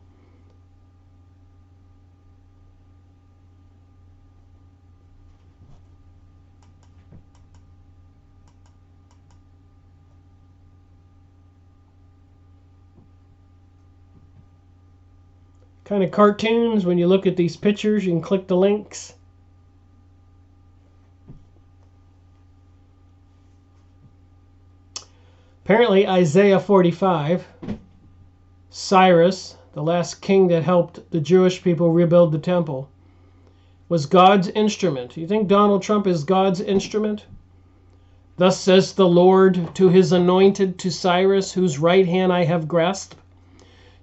Kind of cartoons. When you look at these pictures, you can click the links. Apparently, Isaiah 45, Cyrus, the last king that helped the Jewish people rebuild the temple, was God's instrument. You think Donald Trump is God's instrument? Thus says the Lord to his anointed, to Cyrus, whose right hand I have grasped,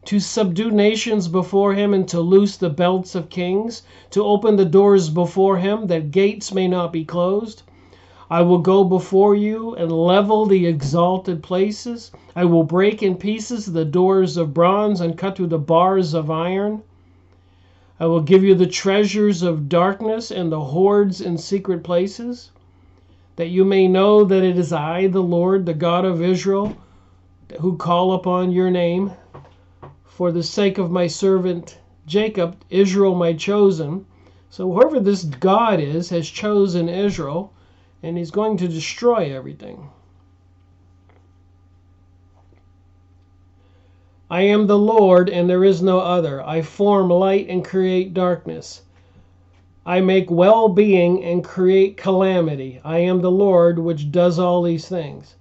to subdue nations before him and to loose the belts of kings, to open the doors before him, that gates may not be closed. I will go before you and level the exalted places. I will break in pieces the doors of bronze and cut through the bars of iron. I will give you the treasures of darkness and the hoards in secret places, that you may know that it is I, the Lord, the God of Israel, who call upon your name. For the sake of my servant Jacob, Israel my chosen. So whoever this God is has chosen Israel. and he's going to destroy everything. I am the Lord, and there is no other. I form light and create darkness. I make well-being and create calamity. I am the Lord which does all these things.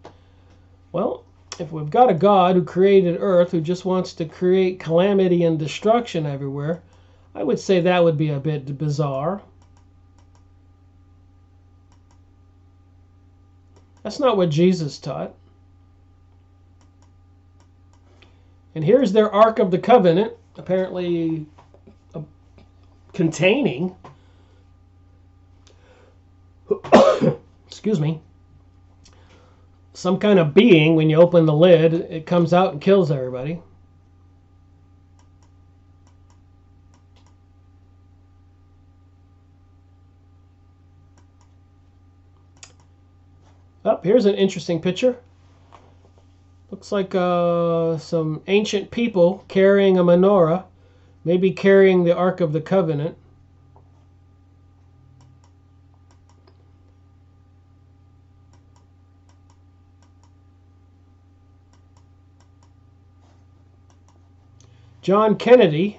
Well, if we've got a God who created earth, who just wants to create calamity and destruction everywhere, I would say that would be a bit bizarre. That's not what Jesus taught. And here's their Ark of the Covenant, apparently containing, excuse me, some kind of being. When you open the lid, it comes out and kills everybody. Oh, here's an interesting picture. Looks like some ancient people carrying a menorah, maybe carrying the Ark of the Covenant. John Kennedy,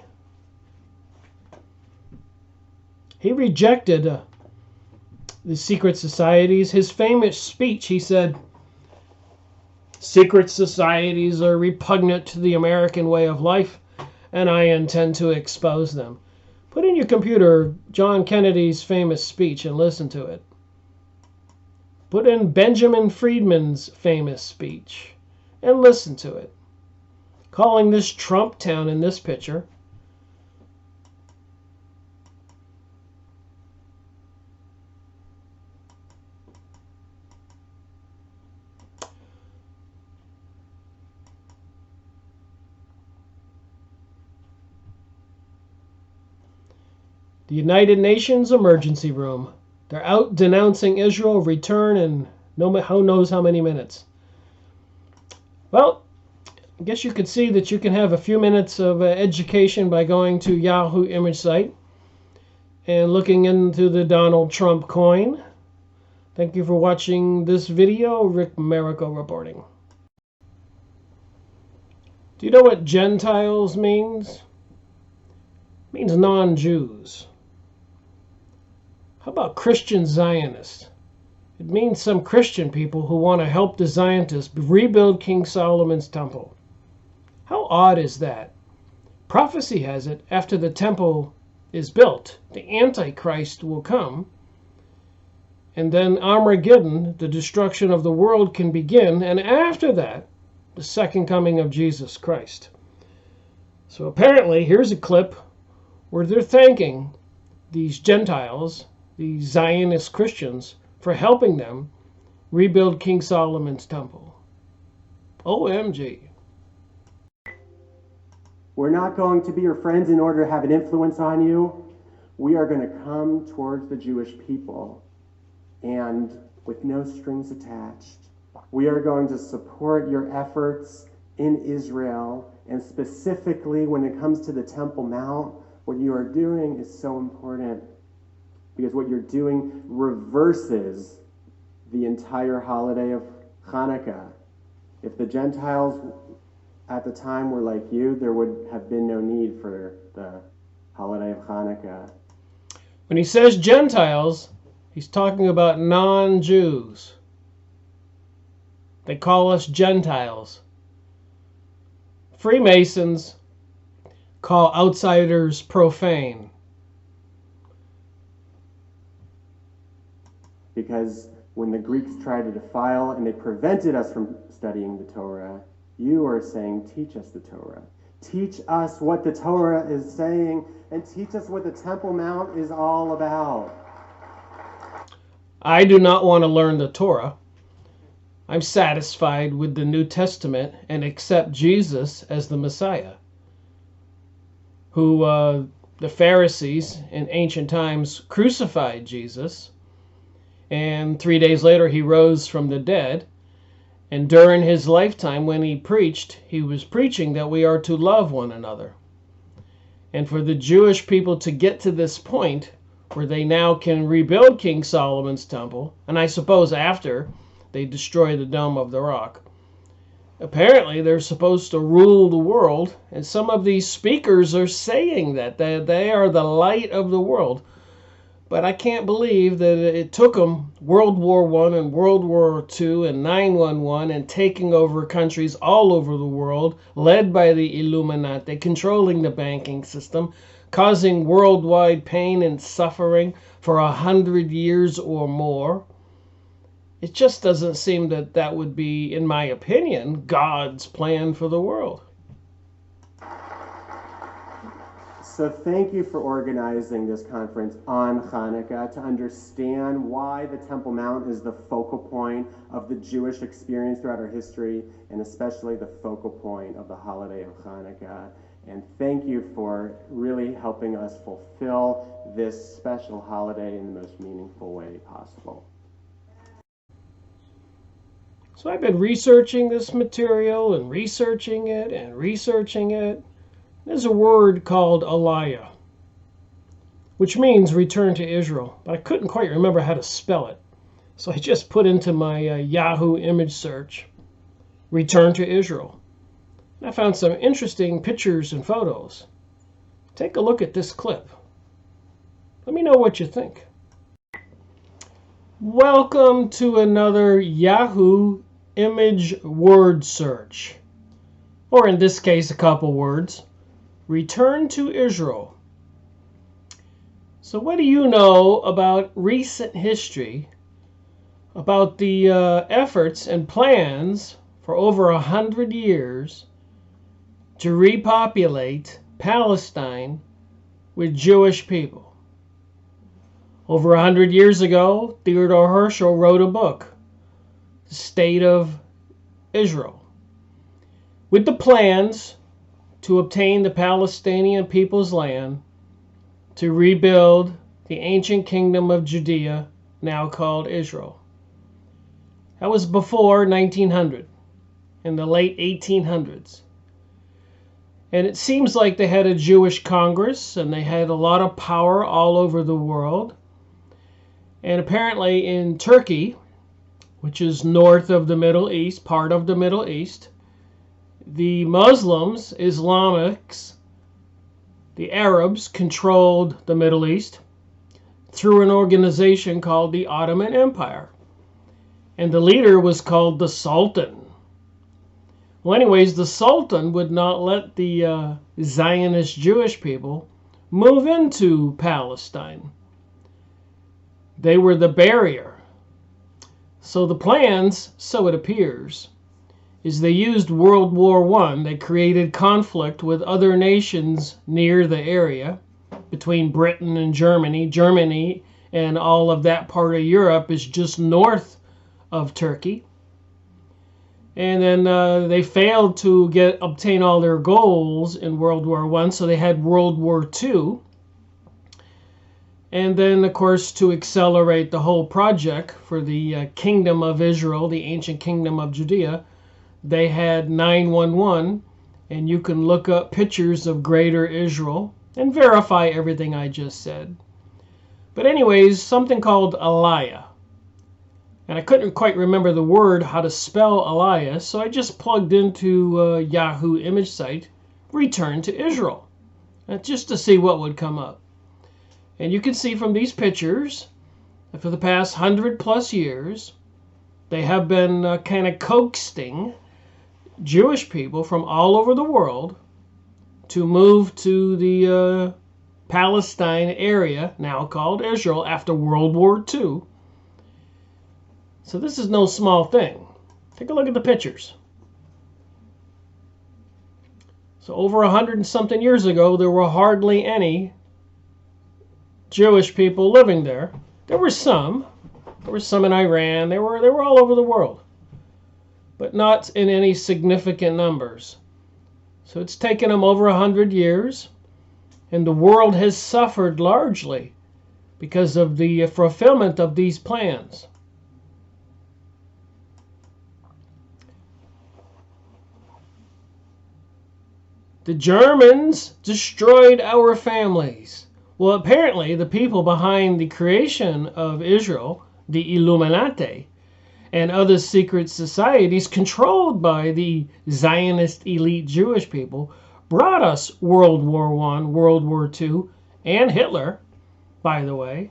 he rejected the secret societies. His famous speech, he said, "Secret societies are repugnant to the American way of life, and I intend to expose them." Put in your computer John Kennedy's famous speech and listen to it. Put in Benjamin Friedman's famous speech and listen to it, calling this Trump town in this picture. The United Nations Emergency Room. They're out denouncing Israel, return in who knows how many minutes. Well, I guess you could see that you can have a few minutes of education by going to Yahoo image site and looking into the Donald Trump coin. Thank you for watching this video. Rick Marico reporting. Do you know what Gentiles means? It means non-Jews. How about Christian Zionists? It means some Christian people who want to help the Zionists rebuild King Solomon's temple. How odd is that? Prophecy has it, after the temple is built, the Antichrist will come, and then Armageddon, the destruction of the world, can begin, and after that, the second coming of Jesus Christ. So apparently, here's a clip where they're thanking these Gentiles, these Zionist Christians, for helping them rebuild King Solomon's temple. OMG. We're not going to be your friends in order to have an influence on you. We are going to come towards the Jewish people, and with no strings attached, we are going to support your efforts in Israel, and specifically when it comes to the Temple Mount, what you are doing is so important, because what you're doing reverses the entire holiday of Hanukkah. If the Gentiles at the time were like you, there would have been no need for the holiday of Hanukkah. When he says Gentiles, he's talking about non-Jews. They call us Gentiles. Freemasons call outsiders profane. Because when the Greeks tried to defile and they prevented us from studying the Torah, you are saying, teach us the Torah. Teach us what the Torah is saying, and teach us what the Temple Mount is all about. I do not want to learn the Torah. I'm satisfied with the New Testament and accept Jesus as the Messiah, who the Pharisees in ancient times crucified Jesus, and 3 days later he rose from the dead. And during his lifetime, when he preached, he was preaching that we are to love one another. And for the Jewish people to get to this point where they now can rebuild King Solomon's temple, and I suppose after they destroy the Dome of the Rock. Apparently, they're supposed to rule the world, and some of these speakers are saying that they are the light of the world. But I can't believe that it took them World War I and World War II and 9/11 and taking over countries all over the world, led by the Illuminati, controlling the banking system, causing worldwide pain and suffering for 100 years or more. It just doesn't seem that that would be, in my opinion, God's plan for the world. So thank you for organizing this conference on Hanukkah to understand why the Temple Mount is the focal point of the Jewish experience throughout our history, and especially the focal point of the holiday of Hanukkah. And thank you for really helping us fulfill this special holiday in the most meaningful way possible. So I've been researching this material and researching it and researching it. There's a word called Aliyah, which means return to Israel, but I couldn't quite remember how to spell it. So I just put into my Yahoo image search, return to Israel. And I found some interesting pictures and photos. Take a look at this clip. Let me know what you think. Welcome to another Yahoo image word search, or in this case a couple words. Return to Israel. So what do you know about recent history, about the efforts and plans for over 100 years to repopulate Palestine with Jewish people? Over 100 years ago, Theodore Herschel wrote a book, The State of Israel, with the plans to obtain the Palestinian people's land to rebuild the ancient kingdom of Judea, now called Israel. That was before 1900, in the late 1800s. And it seems like they had a Jewish Congress, and they had a lot of power all over the world. And apparently in Turkey, which is north of the Middle East, part of the Middle East, the Muslims, Islamics, the Arabs controlled the Middle East through an organization called the Ottoman Empire. And the leader was called the Sultan. Well, anyways, the Sultan would not let the Zionist Jewish people move into Palestine. They were the barrier. So the plans, so it appears, is they used World War I. They created conflict with other nations near the area between Britain and Germany. Germany and all of that part of Europe is just north of Turkey. And then they failed to obtain all their goals in World War I, so they had World War II. And then, of course, to accelerate the whole project for the Kingdom of Israel, the ancient Kingdom of Judea, they had 9/11, and you can look up pictures of Greater Israel and verify everything I just said. But anyways, something called Aliyah. And I couldn't quite remember the word, how to spell Aliyah, so I just plugged into Yahoo image site, return to Israel, just to see what would come up. And you can see from these pictures that for the past 100+ years, they have been kind of coaxing Jewish people from all over the world to move to the Palestine area, now called Israel, after World War II. So this is no small thing. Take a look at the pictures. So over 100 and something years ago, there were hardly any Jewish people living there. There were some. There were some in Iran. They were all over the world, but not in any significant numbers. So it's taken them over 100 years, and the world has suffered largely because of the fulfillment of these plans. The Germans destroyed our families. Well, apparently the people behind the creation of Israel, the Illuminati, and other secret societies controlled by the Zionist elite Jewish people, brought us World War I, World War II, and Hitler, by the way.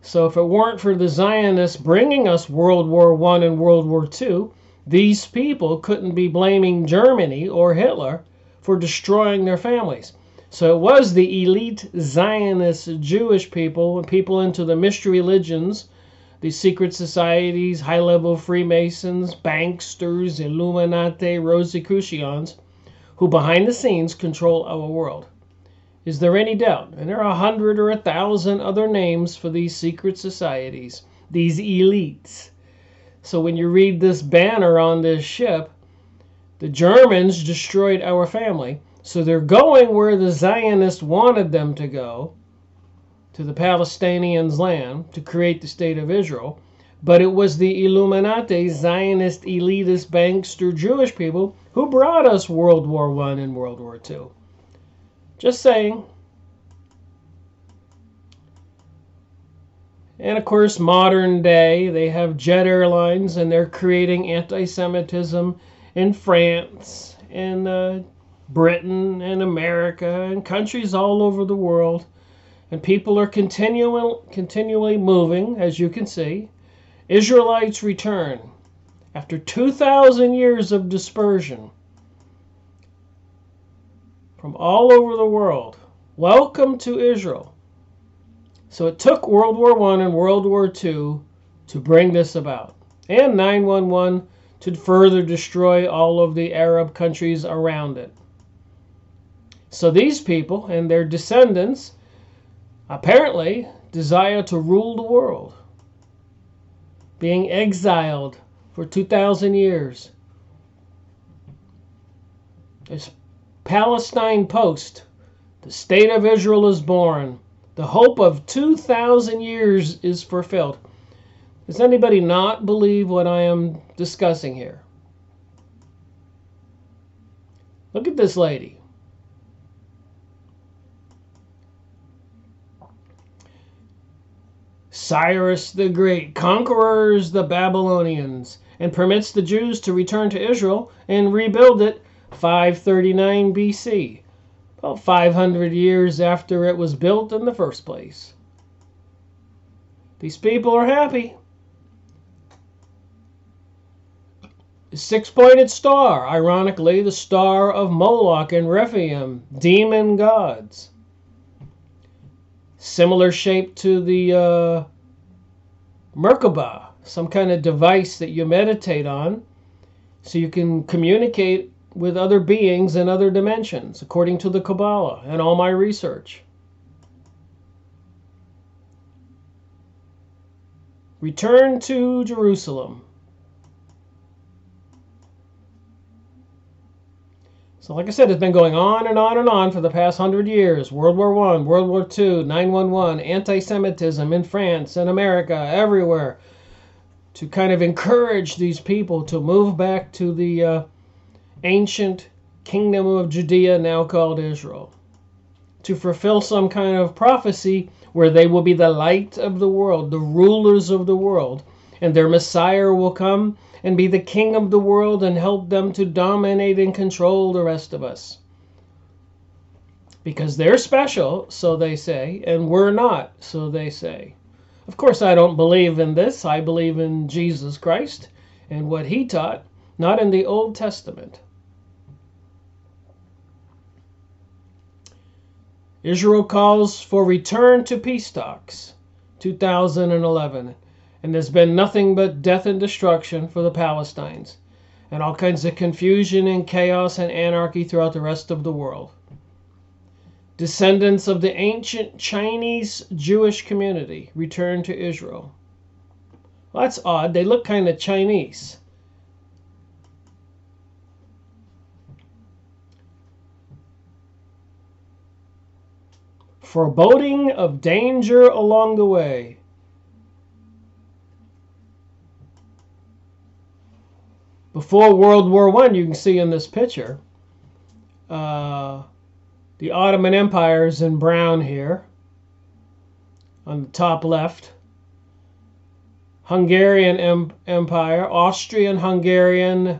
So if it weren't for the Zionists bringing us World War I and World War II, these people couldn't be blaming Germany or Hitler for destroying their families. So it was the elite Zionist Jewish people and people into the mystery religions, the secret societies, high-level Freemasons, banksters, Illuminati, Rosicrucians, who behind the scenes control our world. Is there any doubt? And there are 100 or 1,000 other names for these secret societies, these elites. So when you read this banner on this ship, the Germans destroyed our family. So they're going where the Zionists wanted them to go, to the Palestinians' land, to create the state of Israel. But it was the Illuminati, Zionist, elitist, bankster Jewish people who brought us World War I and World War II. Just saying. And of course, modern day, they have jet airlines and they're creating anti-Semitism in France and Britain and America and countries all over the world. And people are continually moving, as you can see. Israelites return after 2,000 years of dispersion from all over the world. Welcome to Israel. So it took World War I and World War II to bring this about. And 9/11 to further destroy all of the Arab countries around it. So these people and their descendants apparently desire to rule the world, being exiled for 2,000 years. This Palestine Post, the state of Israel is born. The hope of 2,000 years is fulfilled. Does anybody not believe what I am discussing here? Look at this lady. Cyrus the Great conquers the Babylonians and permits the Jews to return to Israel and rebuild it 539 BC, about 500 years after it was built in the first place. These people are happy. The six-pointed star, ironically, the star of Moloch and Rephaim, demon gods. Similar shape to the Merkabah, some kind of device that you meditate on so you can communicate with other beings in other dimensions, according to the Kabbalah and all my research. Return to Jerusalem. So like I said, it's been going on and on and on for the past 100 years. World War I, World War II, 9/11, anti-Semitism in France and America, everywhere, to kind of encourage these people to move back to the ancient kingdom of Judea, now called Israel, to fulfill some kind of prophecy where they will be the light of the world, the rulers of the world, and their Messiah will come and be the king of the world and help them to dominate and control the rest of us. Because they're special, so they say, and we're not, so they say. Of course, I don't believe in this. I believe in Jesus Christ and what he taught, not in the Old Testament. Israel calls for return to peace talks, 2011. And there's been nothing but death and destruction for the Palestinians, and all kinds of confusion and chaos and anarchy throughout the rest of the world. Descendants of the ancient Chinese Jewish community return to Israel. Well, that's odd. They look kind of Chinese. Foreboding of danger along the way. Before World War I, you can see in this picture, the Ottoman Empire is in brown here. on the top left. Hungarian Empire, Austrian-Hungarian,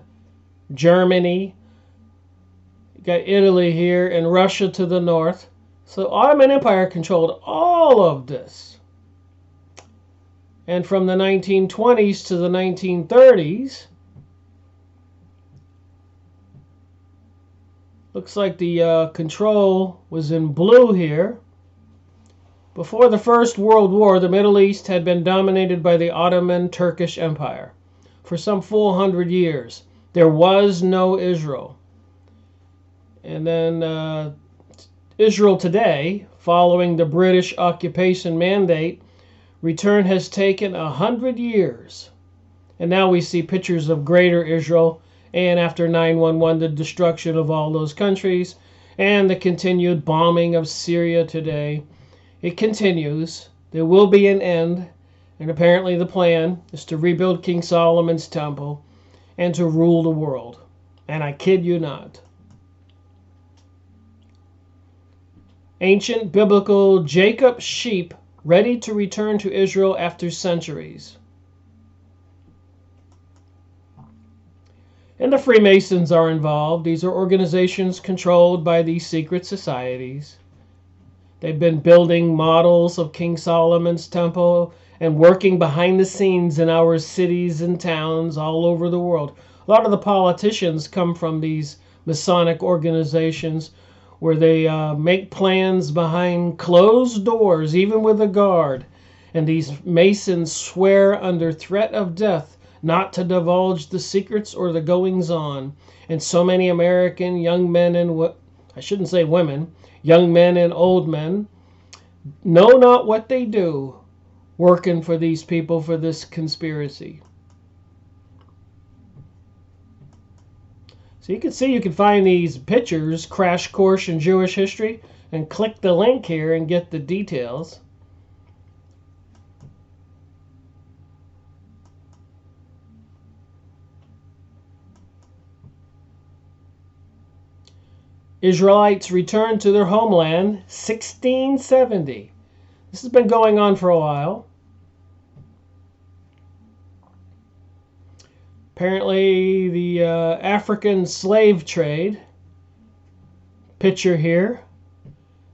Germany. You got Italy here and Russia to the north. So Ottoman Empire controlled all of this. And from the 1920s to the 1930s, looks like the control was in blue here. Before the First World War, the Middle East had been dominated by the Ottoman Turkish Empire for some 400 years. There was no Israel. And then Israel today, following the British occupation mandate, return has taken 100 years. And now we see pictures of Greater Israel, and after 9/11, the destruction of all those countries, and the continued bombing of Syria today. It continues. There will be an end, and apparently the plan is to rebuild King Solomon's temple and to rule the world. And I kid you not. Ancient biblical Jacob's sheep ready to return to Israel after centuries. And the Freemasons are involved. These are organizations controlled by these secret societies. They've been building models of King Solomon's temple and working behind the scenes in our cities and towns all over the world. A lot of the politicians come from these Masonic organizations where they make plans behind closed doors, even with a guard. And these Masons swear under threat of death not to divulge the secrets or the goings-on. And so many American young men and, I shouldn't say women, young men and old men know not what they do working for these people for this conspiracy. So you can see, you can find these pictures, Crash Course in Jewish History, and click the link here and get the details. Israelites returned to their homeland 1670. This has been going on for a while. Apparently the African slave trade, picture here,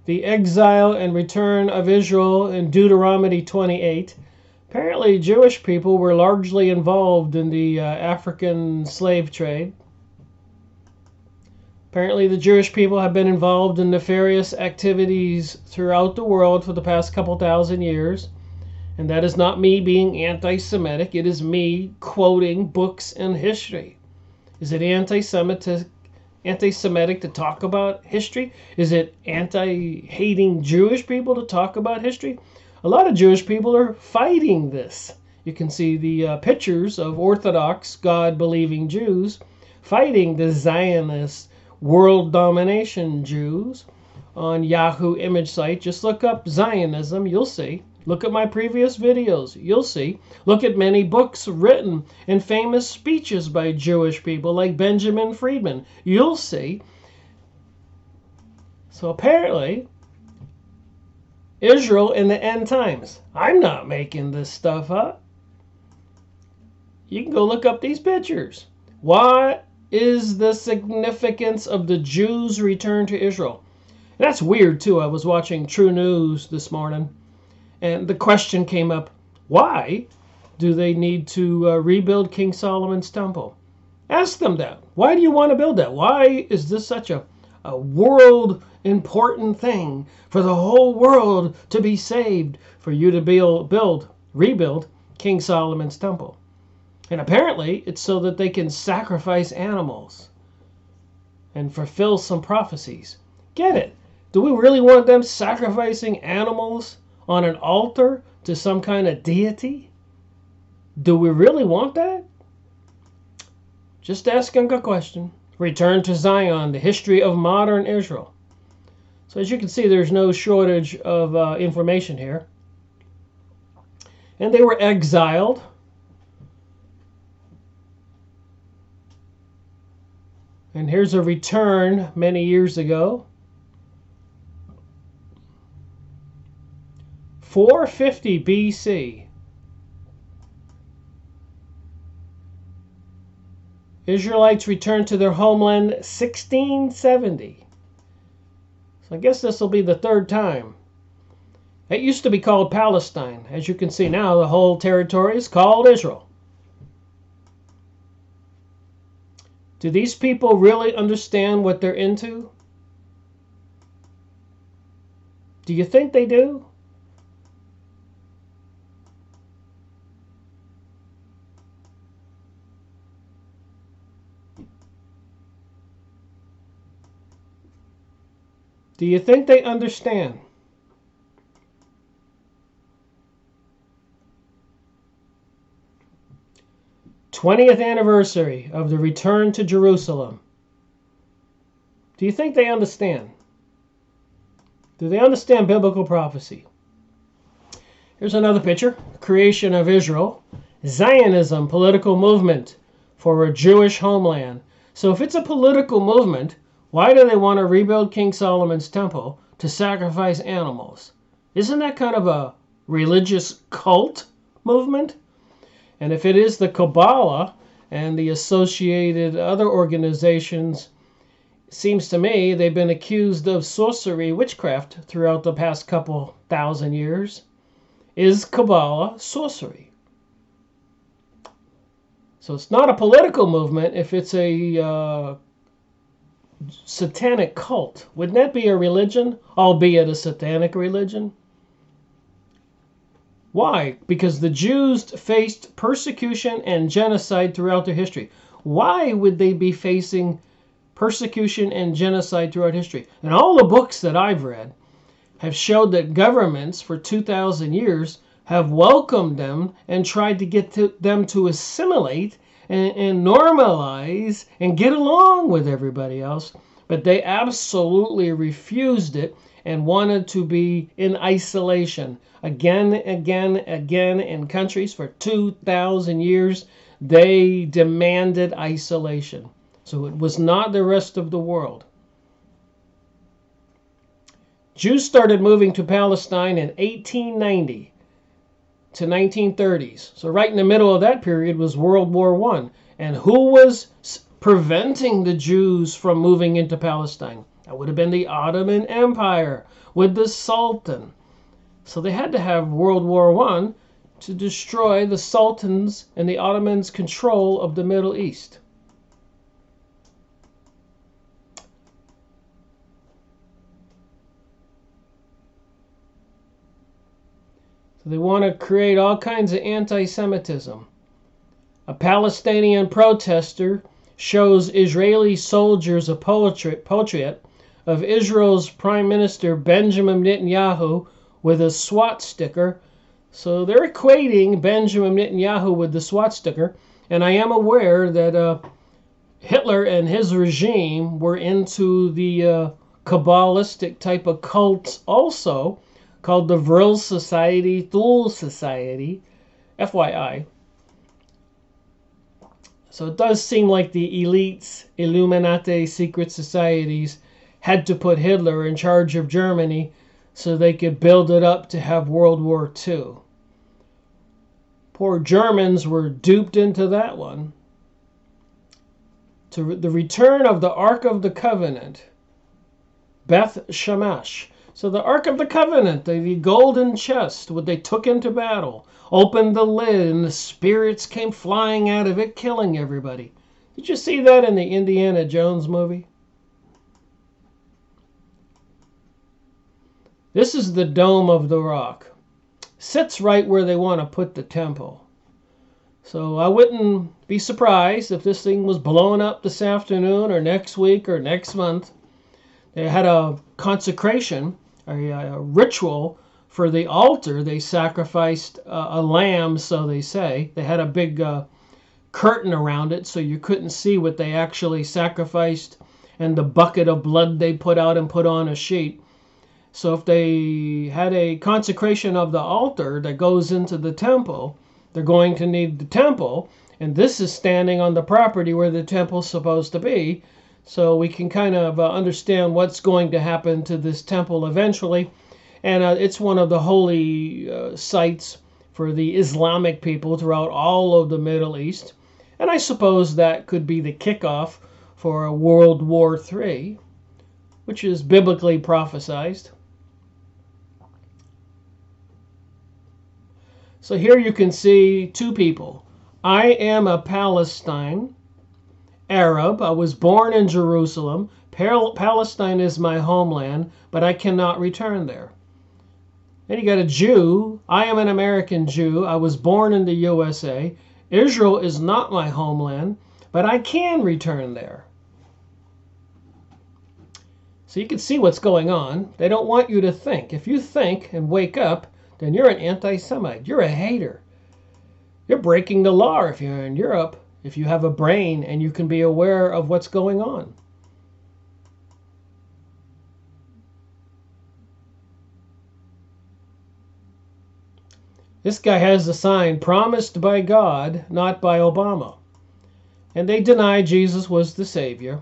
the exile and return of Israel in Deuteronomy 28. Apparently Jewish people were largely involved in the African slave trade. Apparently the Jewish people have been involved in nefarious activities throughout the world for the past couple thousand years. And that is not me being anti-Semitic. It is me quoting books and history. Is it anti-Semitic to talk about history? Is it anti-hating Jewish people to talk about history? A lot of Jewish people are fighting this. You can see the pictures of Orthodox, God-believing Jews fighting the Zionist world domination Jews on Yahoo image site. Just look up Zionism, you'll see. Look at my previous videos, you'll see. Look at many books written and famous speeches by Jewish people like Benjamin Friedman, you'll see. So apparently, Israel in the end times. I'm not making this stuff up. You can go look up these pictures. What is the significance of the Jews' return to Israel? And that's weird too. I was watching True News this morning, and the question came up, why do they need to rebuild King Solomon's temple? Ask them that. Why do you want to build that? Why is this such a world important thing for the whole world to be saved, for you to rebuild King Solomon's temple? And apparently it's so that they can sacrifice animals and fulfill some prophecies. Get it? Do we really want them sacrificing animals on an altar to some kind of deity? Do we really want that? Just asking a question. Return to Zion, the history of modern Israel. So as you can see, there's no shortage of information here. And they were exiled. And here's a return many years ago. 450 BC. Israelites returned to their homeland 1670. So I guess this will be the third time. It used to be called Palestine. As you can see now, the whole territory is called Israel. Do these people really understand what they're into? Do you think they do? Do you think they understand? '20th anniversary of the return to Jerusalem. Do you think they understand? Do they understand biblical prophecy? Here's another picture. Creation of Israel. Zionism, political movement for a Jewish homeland. So if it's a political movement, why do they want to rebuild King Solomon's temple to sacrifice animals? Isn't that kind of a religious cult movement? And if it is the Kabbalah and the associated other organizations, it seems to me they've been accused of sorcery, witchcraft throughout the past couple thousand years. Is Kabbalah sorcery? So it's not a political movement if it's a satanic cult. Wouldn't that be a religion, albeit a satanic religion? Why? Because the Jews faced persecution and genocide throughout their history. Why would they be facing persecution and genocide throughout history? And all the books that I've read have showed that governments for 2,000 years have welcomed them and tried to get them to assimilate and normalize and get along with everybody else. But they absolutely refused it and wanted to be in isolation. Again in countries for 2,000 years, they demanded isolation. So it was not the rest of the world. Jews started moving to Palestine in 1890 to 1930s. So right in the middle of that period was World War I. And who was preventing the Jews from moving into Palestine? That would have been the Ottoman Empire with the Sultan. So they had to have World War I to destroy the Sultans and the Ottomans' control of the Middle East. So they want to create all kinds of anti-Semitism. A Palestinian protester shows Israeli soldiers a portrait of Israel's Prime Minister Benjamin Netanyahu with a SWAT sticker. So they're equating Benjamin Netanyahu with the SWAT sticker. And I am aware that Hitler and his regime were into the Kabbalistic type of cults also, called the Vril Society, Thule Society, FYI. So it does seem like the elites, Illuminati, secret societies had to put Hitler in charge of Germany so they could build it up to have World War II. Poor Germans were duped into that one. To the return of the Ark of the Covenant, Beth Shamash. So the Ark of the Covenant, the golden chest, what they took into battle, opened the lid and the spirits came flying out of it, killing everybody. Did you see that in the Indiana Jones movie? This is the Dome of the Rock. Sits right where they want to put the temple. So I wouldn't be surprised if this thing was blowing up this afternoon or next week or next month. They had a consecration, a ritual for the altar. They sacrificed a lamb, so they say. They had a big curtain around it so you couldn't see what they actually sacrificed and the bucket of blood they put out and put on a sheet. So if they had a consecration of the altar that goes into the temple, they're going to need the temple. And this is standing on the property where the temple's supposed to be. So we can kind of understand what's going to happen to this temple eventually. And it's one of the holy sites for the Islamic people throughout all of the Middle East. And I suppose that could be the kickoff for a World War III, which is biblically prophesied. So here you can see two people. I am a Palestine Arab. I was born in Jerusalem. Palestine is my homeland, but I cannot return there. Then you got a Jew. I am an American Jew. I was born in the USA. Israel is not my homeland, but I can return there. So you can see what's going on. They don't want you to think. If you think and wake up, then you're an anti-Semite. You're a hater. You're breaking the law if you're in Europe, if you have a brain and you can be aware of what's going on. This guy has the sign, promised by God, not by Obama. And they deny Jesus was the Savior.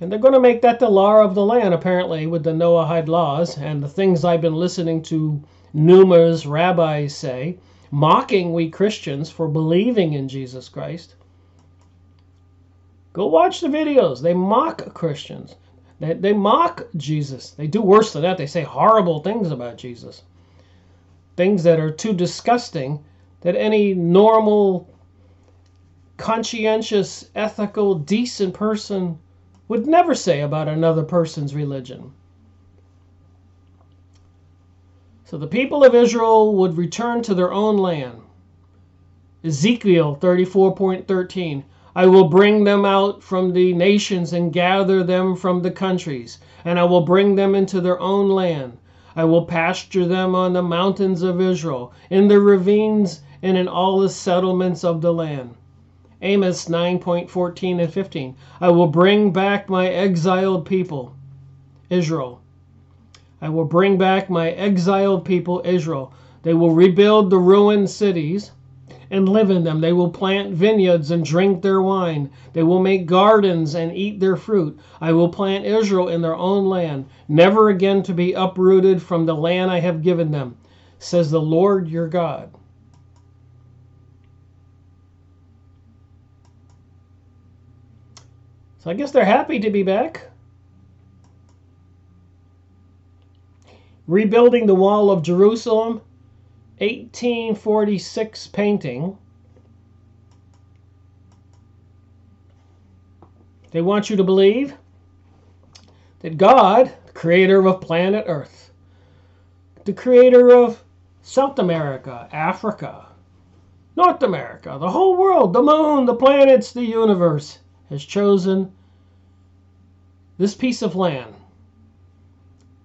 And they're going to make that the law of the land, apparently, with the Noahide laws and the things I've been listening to numerous rabbis say, mocking we Christians for believing in Jesus Christ. Go watch the videos. They mock Christians. They mock Jesus. They do worse than that. They say horrible things about Jesus. Things that are too disgusting that any normal, conscientious, ethical, decent person would never say about another person's religion. So the people of Israel would return to their own land. Ezekiel 34:13. I will bring them out from the nations and gather them from the countries, and I will bring them into their own land. I will pasture them on the mountains of Israel, in the ravines, and in all the settlements of the land. Amos 9:14 and 15. I will bring back my exiled people, Israel. I will bring back my exiled people, Israel. They will rebuild the ruined cities and live in them. They will plant vineyards and drink their wine. They will make gardens and eat their fruit. I will plant Israel in their own land, never again to be uprooted from the land I have given them, says the Lord your God. So I guess they're happy to be back. Rebuilding the Wall of Jerusalem, 1846 painting. They want you to believe that God, the creator of planet Earth, the creator of South America, Africa, North America, the whole world, the moon, the planets, the universe, has chosen this piece of land.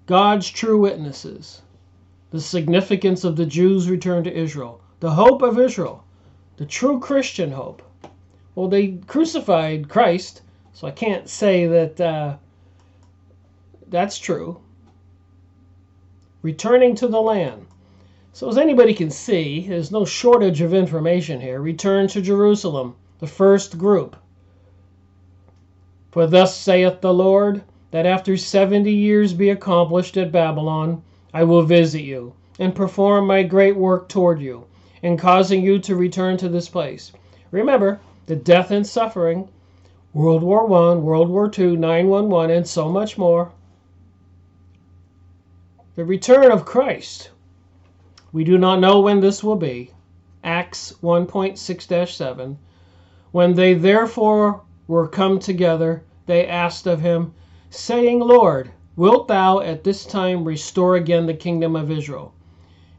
God's true witnesses, the significance of the Jews' return to Israel, the hope of Israel, the true Christian hope. Well, they crucified Christ, so I can't say that that's true. Returning to the land. So as anybody can see, there's no shortage of information here. Return to Jerusalem, the first group. For thus saith the Lord, that after 70 years be accomplished at Babylon, I will visit you, and perform my great work toward you, in causing you to return to this place. Remember, the death and suffering, World War I, World War II, 9/11, and so much more. The return of Christ. We do not know when this will be. Acts 1.6-7. When they therefore were come together, they asked of him, saying, Lord, wilt thou at this time restore again the kingdom of Israel?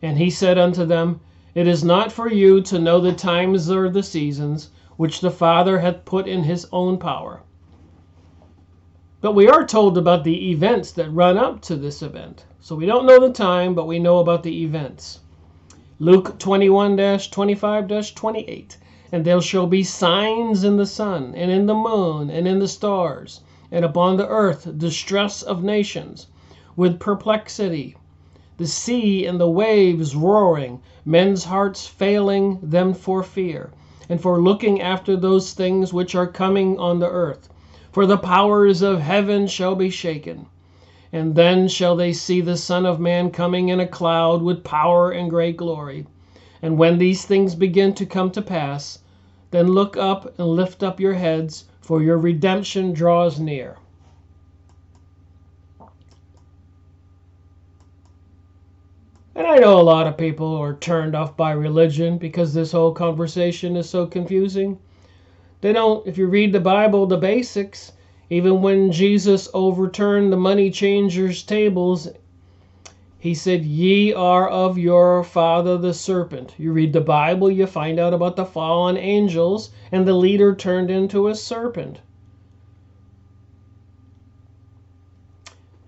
And he said unto them, It is not for you to know the times or the seasons, which the Father hath put in his own power. But we are told about the events that run up to this event. So we don't know the time, but we know about the events. Luke 21-25-28. And there shall be signs in the sun, and in the moon, and in the stars, and upon the earth distress of nations, with perplexity, the sea and the waves roaring, men's hearts failing them for fear, and for looking after those things which are coming on the earth. For the powers of heaven shall be shaken. And then shall they see the Son of Man coming in a cloud with power and great glory. And when these things begin to come to pass, then look up and lift up your heads, for your redemption draws near. And I know a lot of people are turned off by religion because this whole conversation is so confusing. They don't, if you read the Bible, the basics, even when Jesus overturned the money changers' tables, he said, ye are of your father the serpent. You read the Bible, you find out about the fallen angels, and the leader turned into a serpent.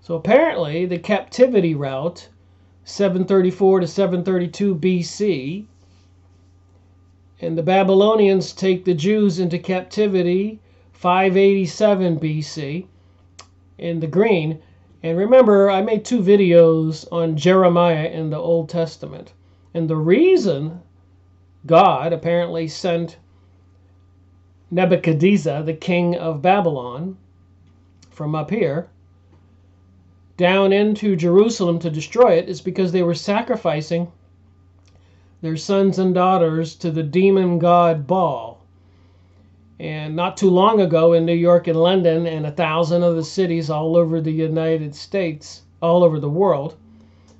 So apparently the captivity route, 734 to 732 BC, and the Babylonians take the Jews into captivity 587 BC in the green. And remember, I made 2 videos on Jeremiah in the Old Testament. And the reason God apparently sent Nebuchadnezzar, the king of Babylon, from up here, down into Jerusalem to destroy it is because they were sacrificing their sons and daughters to the demon god Baal. And not too long ago in New York and London and 1,000 other cities all over the United States, all over the world,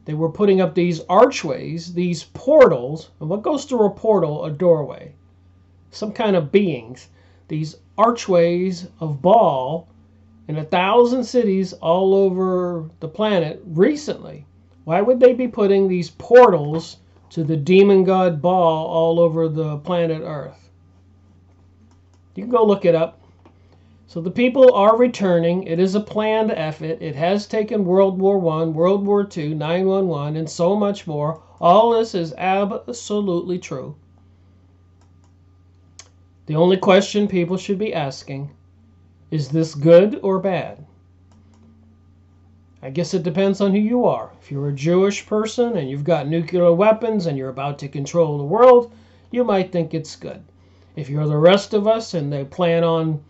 they were putting up these archways, these portals. And what goes through a portal? A doorway. Some kind of beings. These archways of Baal in 1,000 cities all over the planet recently. Why would they be putting these portals to the demon god Baal all over the planet Earth? You can go look it up. So the people are returning. It is a planned effort. It has taken World War I, World War II, 9/11, and so much more. All this is absolutely true. The only question people should be asking, is this good or bad? I guess it depends on who you are. If you're a Jewish person and you've got nuclear weapons and you're about to control the world, you might think it's good. If you're the rest of us and they plan on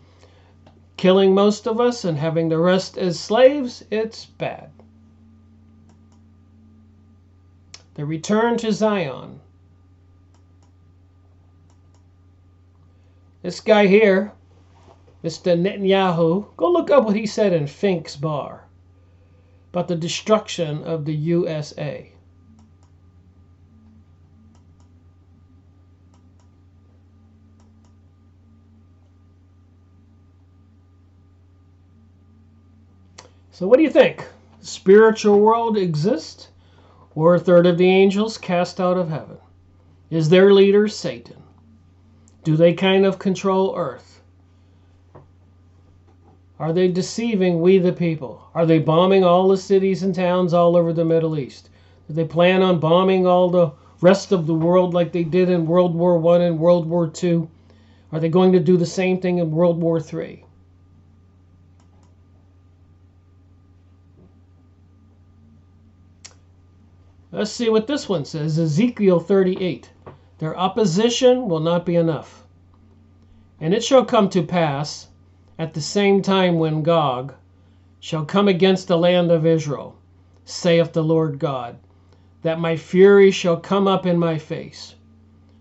killing most of us and having the rest as slaves, it's bad. The return to Zion. This guy here, Mr. Netanyahu, go look up what he said in Fink's Bar about the destruction of the USA. So what do you think? The spiritual world exists? Were 1/3 of the angels cast out of heaven? Is their leader Satan? Do they kind of control earth? Are they deceiving we the people? Are they bombing all the cities and towns all over the Middle East? Do they plan on bombing all the rest of the world like they did in World War I and World War II? Are they going to do the same thing in World War III? Let's see what this one says. Ezekiel 38. Their opposition will not be enough. And it shall come to pass at the same time when Gog shall come against the land of Israel, saith the Lord God, that my fury shall come up in my face.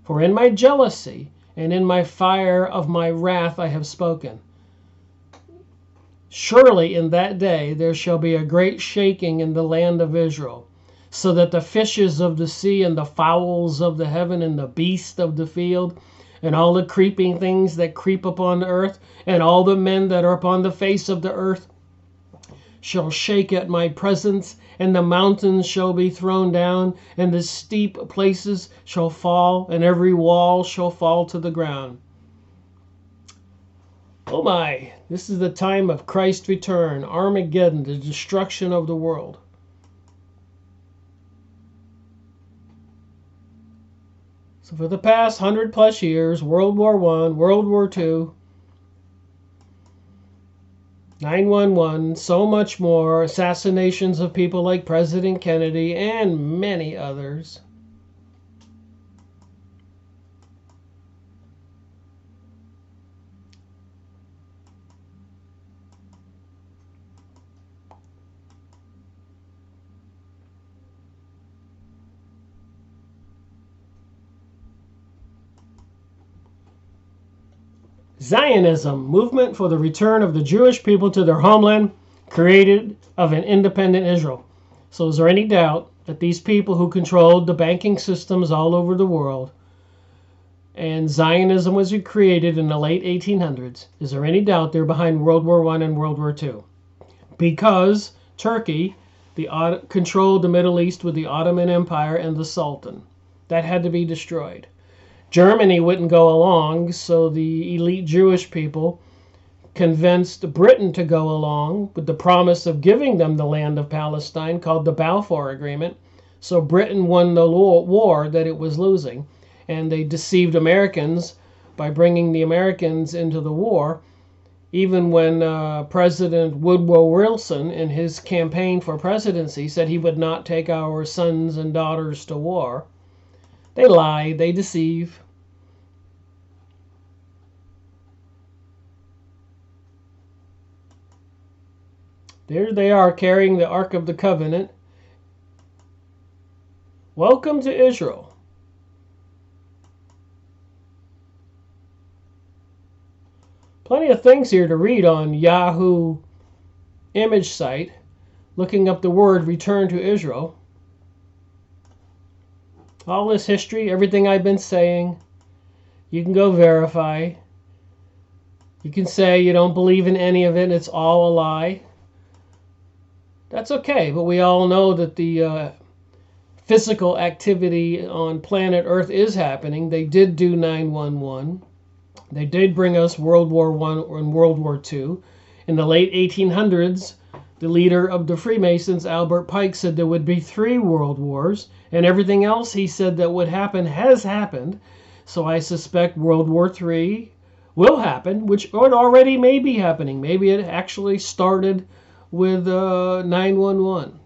For in my jealousy and in my fire of my wrath I have spoken. Surely in that day there shall be a great shaking in the land of Israel, so that the fishes of the sea and the fowls of the heaven and the beasts of the field and all the creeping things that creep upon the earth and all the men that are upon the face of the earth shall shake at my presence, and the mountains shall be thrown down, and the steep places shall fall, and every wall shall fall to the ground. Oh my, this is the time of Christ's return, Armageddon, the destruction of the world. So for the past 100+ years, World War I, World War II, 9/11, so much more, assassinations of people like President Kennedy and many others. Zionism, movement for the return of the Jewish people to their homeland, created of an independent Israel. So is there any doubt that these people who controlled the banking systems all over the world, and Zionism was created in the late 1800s, is there any doubt they're behind World War I and World War II? Because Turkey controlled the Middle East with the Ottoman Empire and the Sultan. That had to be destroyed. Germany wouldn't go along, so the elite Jewish people convinced Britain to go along with the promise of giving them the land of Palestine, called the Balfour Agreement. So Britain won the war that it was losing, and they deceived Americans by bringing the Americans into the war. Even when President Woodrow Wilson, in his campaign for presidency, said he would not take our sons and daughters to war, they lie, they deceive. There they are, carrying the Ark of the Covenant. Welcome to Israel. Plenty of things here to read on Yahoo image site, looking up the word return to Israel. All this history, everything I've been saying, you can go verify. You can say you don't believe in any of it and it's all a lie. That's okay, but we all know that the physical activity on planet Earth is happening. They did do 9/11. They did bring us World War I and World War II. In the late 1800s, the leader of the Freemasons, Albert Pike, said there would be 3 world wars, and everything else he said that would happen has happened. So I suspect World War III will happen, which it already may be happening. Maybe it actually started with 9/11.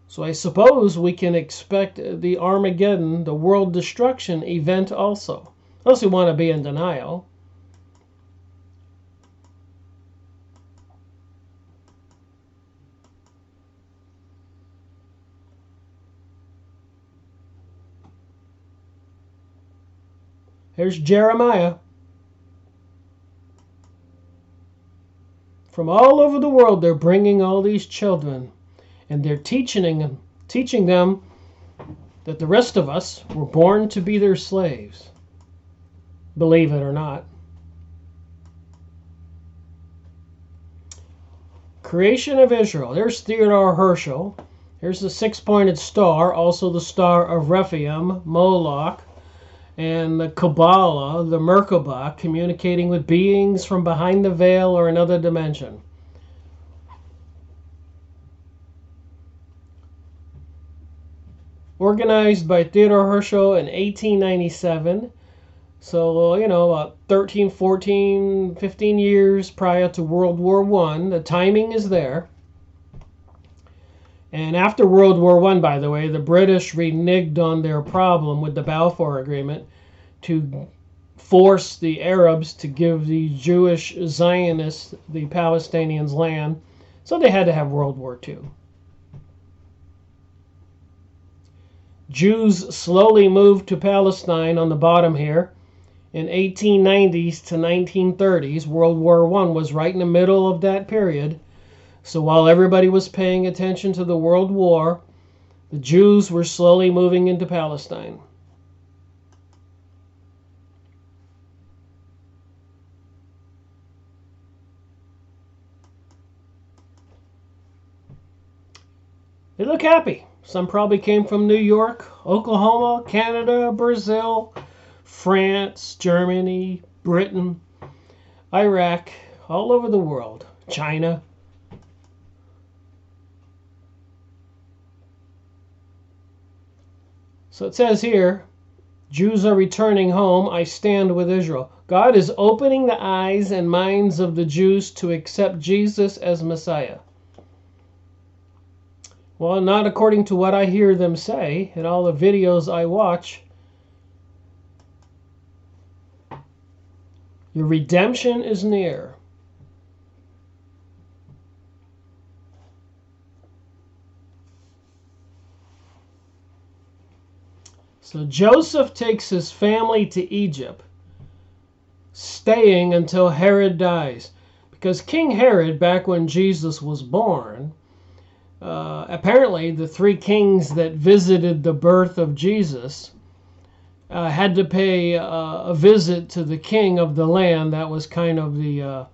So I suppose we can expect the Armageddon, the world destruction event also. Unless we want to be in denial. Here's Jeremiah. From all over the world, they're bringing all these children, and they're teaching them that the rest of us were born to be their slaves. Believe it or not. Creation of Israel. There's Theodore Herschel. Here's the 6-pointed star, also the star of Rephaim, Moloch, and the Kabbalah, the Merkabah, communicating with beings from behind the veil or another dimension. Organized by Theodore Herschel in 1897. So, about 13, 14, 15 years prior to World War I. The timing is there. And after World War I, by the way, the British reneged on their problem with the Balfour Agreement to force the Arabs to give the Jewish Zionists, the Palestinians, land. So they had to have World War II. Jews slowly moved to Palestine on the bottom here. In 1890s to 1930s, World War I was right in the middle of that period. So while everybody was paying attention to the World War, the Jews were slowly moving into Palestine. They look happy. Some probably came from New York, Oklahoma, Canada, Brazil, France, Germany, Britain, Iraq, all over the world, China. So it says here, Jews are returning home. I stand with Israel. God is opening the eyes and minds of the Jews to accept Jesus as Messiah. Well, not according to what I hear them say in all the videos I watch. Your redemption is near. So Joseph takes his family to Egypt, staying until Herod dies. Because King Herod, back when Jesus was born, apparently the three kings that visited the birth of Jesus had to pay a visit to the king of the land. That was kind of the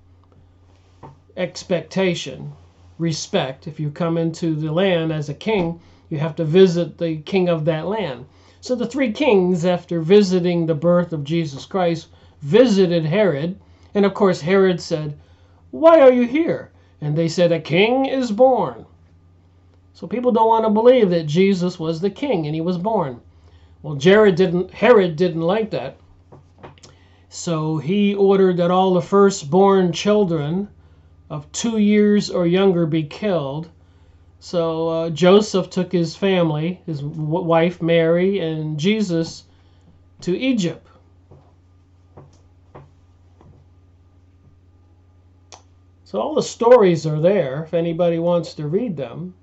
expectation, respect. If you come into the land as a king, you have to visit the king of that land. So the three kings, after visiting the birth of Jesus Christ, visited Herod. And of course, Herod said, "Why are you here?" And they said, "A king is born." So people don't want to believe that Jesus was the king and he was born. Well, Herod didn't like that. So he ordered that all the firstborn children of 2 years or younger be killed. So Joseph took his family, his wife Mary, and Jesus to Egypt. So all the stories are there if anybody wants to read them.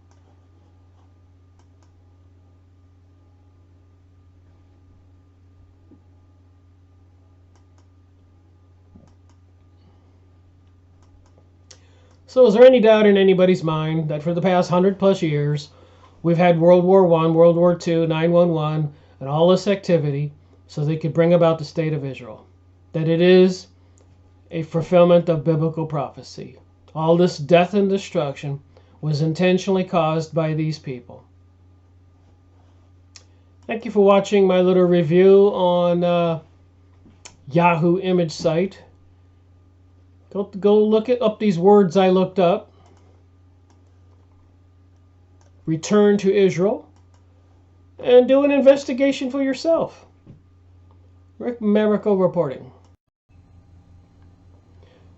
So is there any doubt in anybody's mind that for the past 100+ years, we've had World War I, World War II, 9/11, and all this activity so they could bring about the state of Israel? That it is a fulfillment of biblical prophecy. All this death and destruction was intentionally caused by these people. Thank you for watching my little review on Yahoo image site. Go look up these words I looked up. Return to Israel. And do an investigation for yourself. Rick Miracle reporting.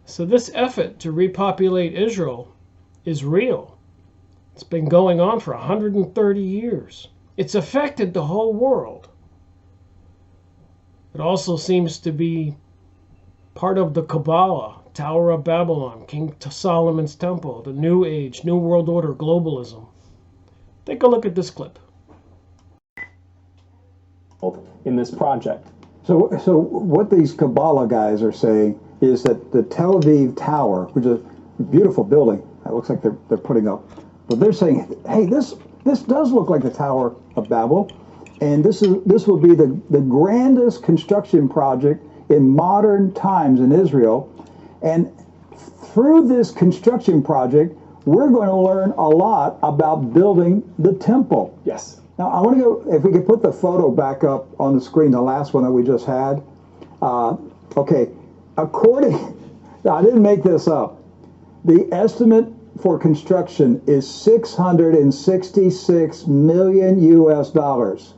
So this effort to repopulate Israel is real. It's been going on for 130 years. It's affected the whole world. It also seems to be part of the Kabbalah, Tower of Babylon, King Solomon's Temple, the New Age, New World Order, globalism. Take a look at this clip. In this project. So what these Kabbalah guys are saying is that the Tel Aviv Tower, which is a beautiful building, it looks like they're putting up, but they're saying, hey, this does look like the Tower of Babel, and this will be the grandest construction project in modern times in Israel. And through this construction project, we're going to learn a lot about building the temple. Yes. Now, I want to go, if we could put the photo back up on the screen, the last one that we just had. Okay, according, I didn't make this up, the estimate for construction is $666 million US.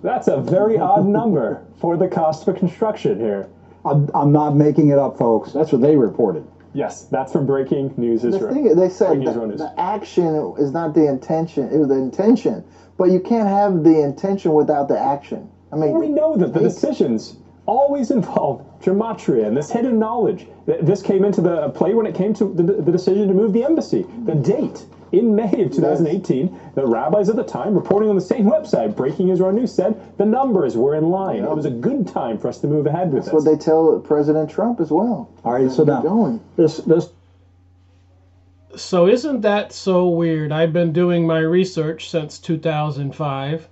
That's a very odd number for the cost for construction here. I'm not making it up, folks. That's what they reported. Yes, that's from Breaking News Israel. The thing is, they said News. the action is not the intention, it was the intention. But you can't have the intention without the action. I mean, we know that the decisions always involve gematria and this hidden knowledge. This came into the play when it came to the decision to move the embassy. The date, in May of 2018, the rabbis at the time, reporting on the same website, Breaking Israel News, said the numbers were in line. It was a good time for us to move ahead with this. That's what they tell President Trump as well. All right, so now, So isn't that so weird? I've been doing my research since 2005.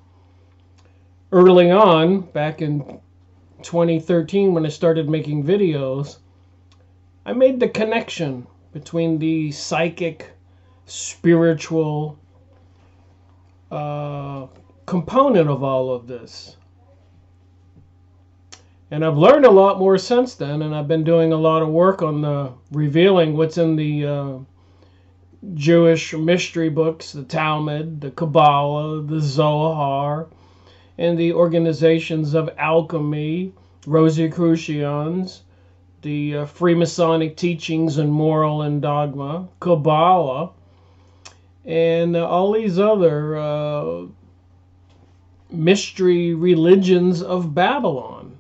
Early on, back in 2013, when I started making videos, I made the connection between the psychic, spiritual component of all of this. And I've learned a lot more since then, and I've been doing a lot of work on revealing what's in the Jewish mystery books, the Talmud, the Kabbalah, the Zohar, and the organizations of alchemy, Rosicrucians, the Freemasonic teachings and moral and dogma, Kabbalah, and all these other mystery religions of Babylon.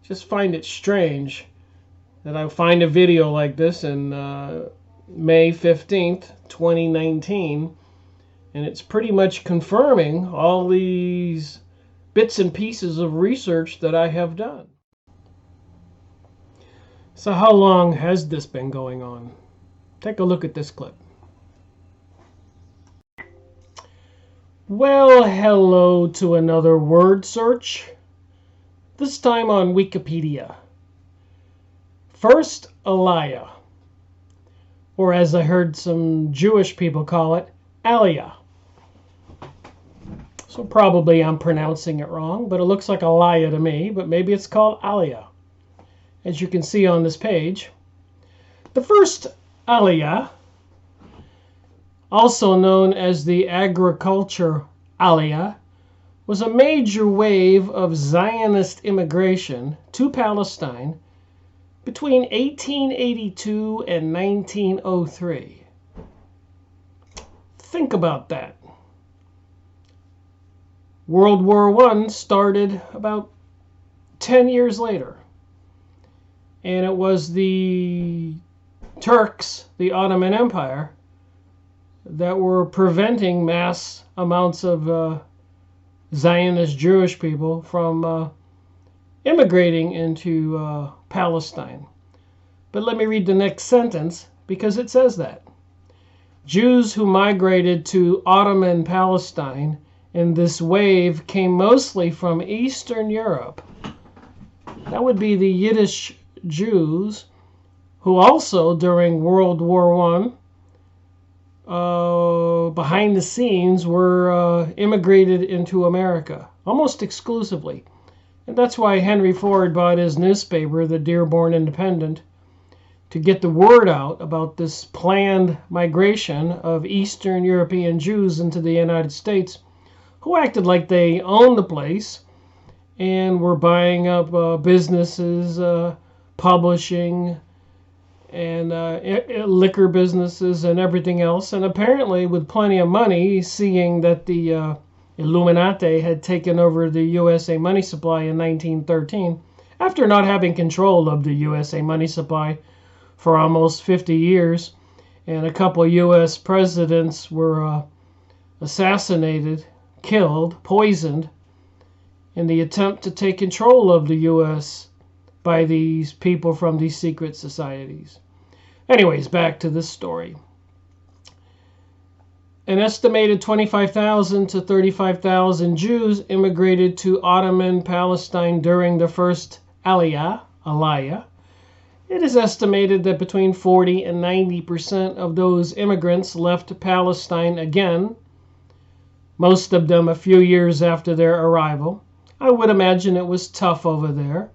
Just find it strange that I find a video like this in May 15th, 2019, and it's pretty much confirming all these bits and pieces of research that I have done. So how long has this been going on? Take a look at this clip. Well, hello to another word search, this time on Wikipedia. First, Aliyah, or as I heard some Jewish people call it, Aliyah. So probably I'm pronouncing it wrong, but it looks like Aliyah to me, but maybe it's called Aliyah. As you can see on this page, the first Aliyah, also known as the agriculture Aliyah, was a major wave of Zionist immigration to Palestine between 1882 and 1903. Think about that. World War I started about 10 years later. And it was the Turks, the Ottoman Empire, that were preventing mass amounts of Zionist Jewish people from immigrating into Palestine. But let me read the next sentence because it says that. Jews who migrated to Ottoman Palestine in this wave came mostly from Eastern Europe. That would be the Yiddish Jews, who also during World War I, behind the scenes, were immigrated into America, almost exclusively. And that's why Henry Ford bought his newspaper, the Dearborn Independent, to get the word out about this planned migration of Eastern European Jews into the United States, who acted like they owned the place and were buying up businesses, publishing, and liquor businesses and everything else. And apparently with plenty of money, seeing that the Illuminati had taken over the USA money supply in 1913, after not having control of the USA money supply for almost 50 years, and a couple US presidents were assassinated, killed, poisoned, in the attempt to take control of the US by these people from these secret societies. Anyways, back to this story. An estimated 25,000 to 35,000 Jews immigrated to Ottoman Palestine during the first Aliyah. It is estimated that between 40 and 90% of those immigrants left Palestine again, most of them a few years after their arrival. I would imagine it was tough over there.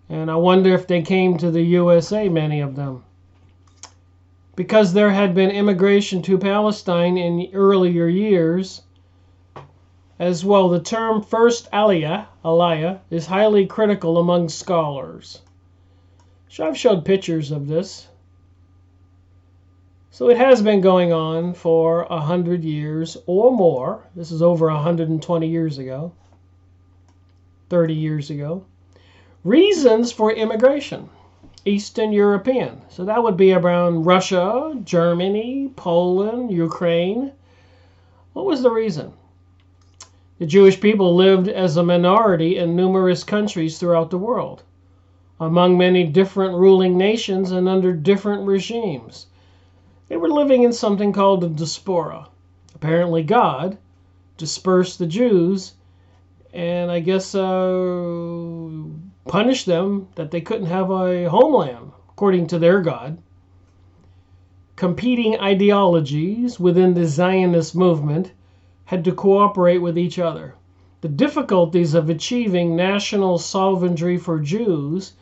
And I wonder if they came to the USA, many of them. Because there had been immigration to Palestine in earlier years as well, the term first Aliyah, is highly critical among scholars. So I've showed pictures of this. So it has been going on for 100 years or more. This is over 120 years ago, 30 years ago. Reasons for immigration. Eastern European. So that would be around Russia, Germany, Poland, Ukraine. What was the reason? The Jewish people lived as a minority in numerous countries throughout the world, among many different ruling nations and under different regimes. They were living in something called a diaspora. Apparently God dispersed the Jews and I guess punished them that they couldn't have a homeland, according to their God. Competing ideologies within the Zionist movement had to cooperate with each other. The difficulties of achieving national sovereignty for Jews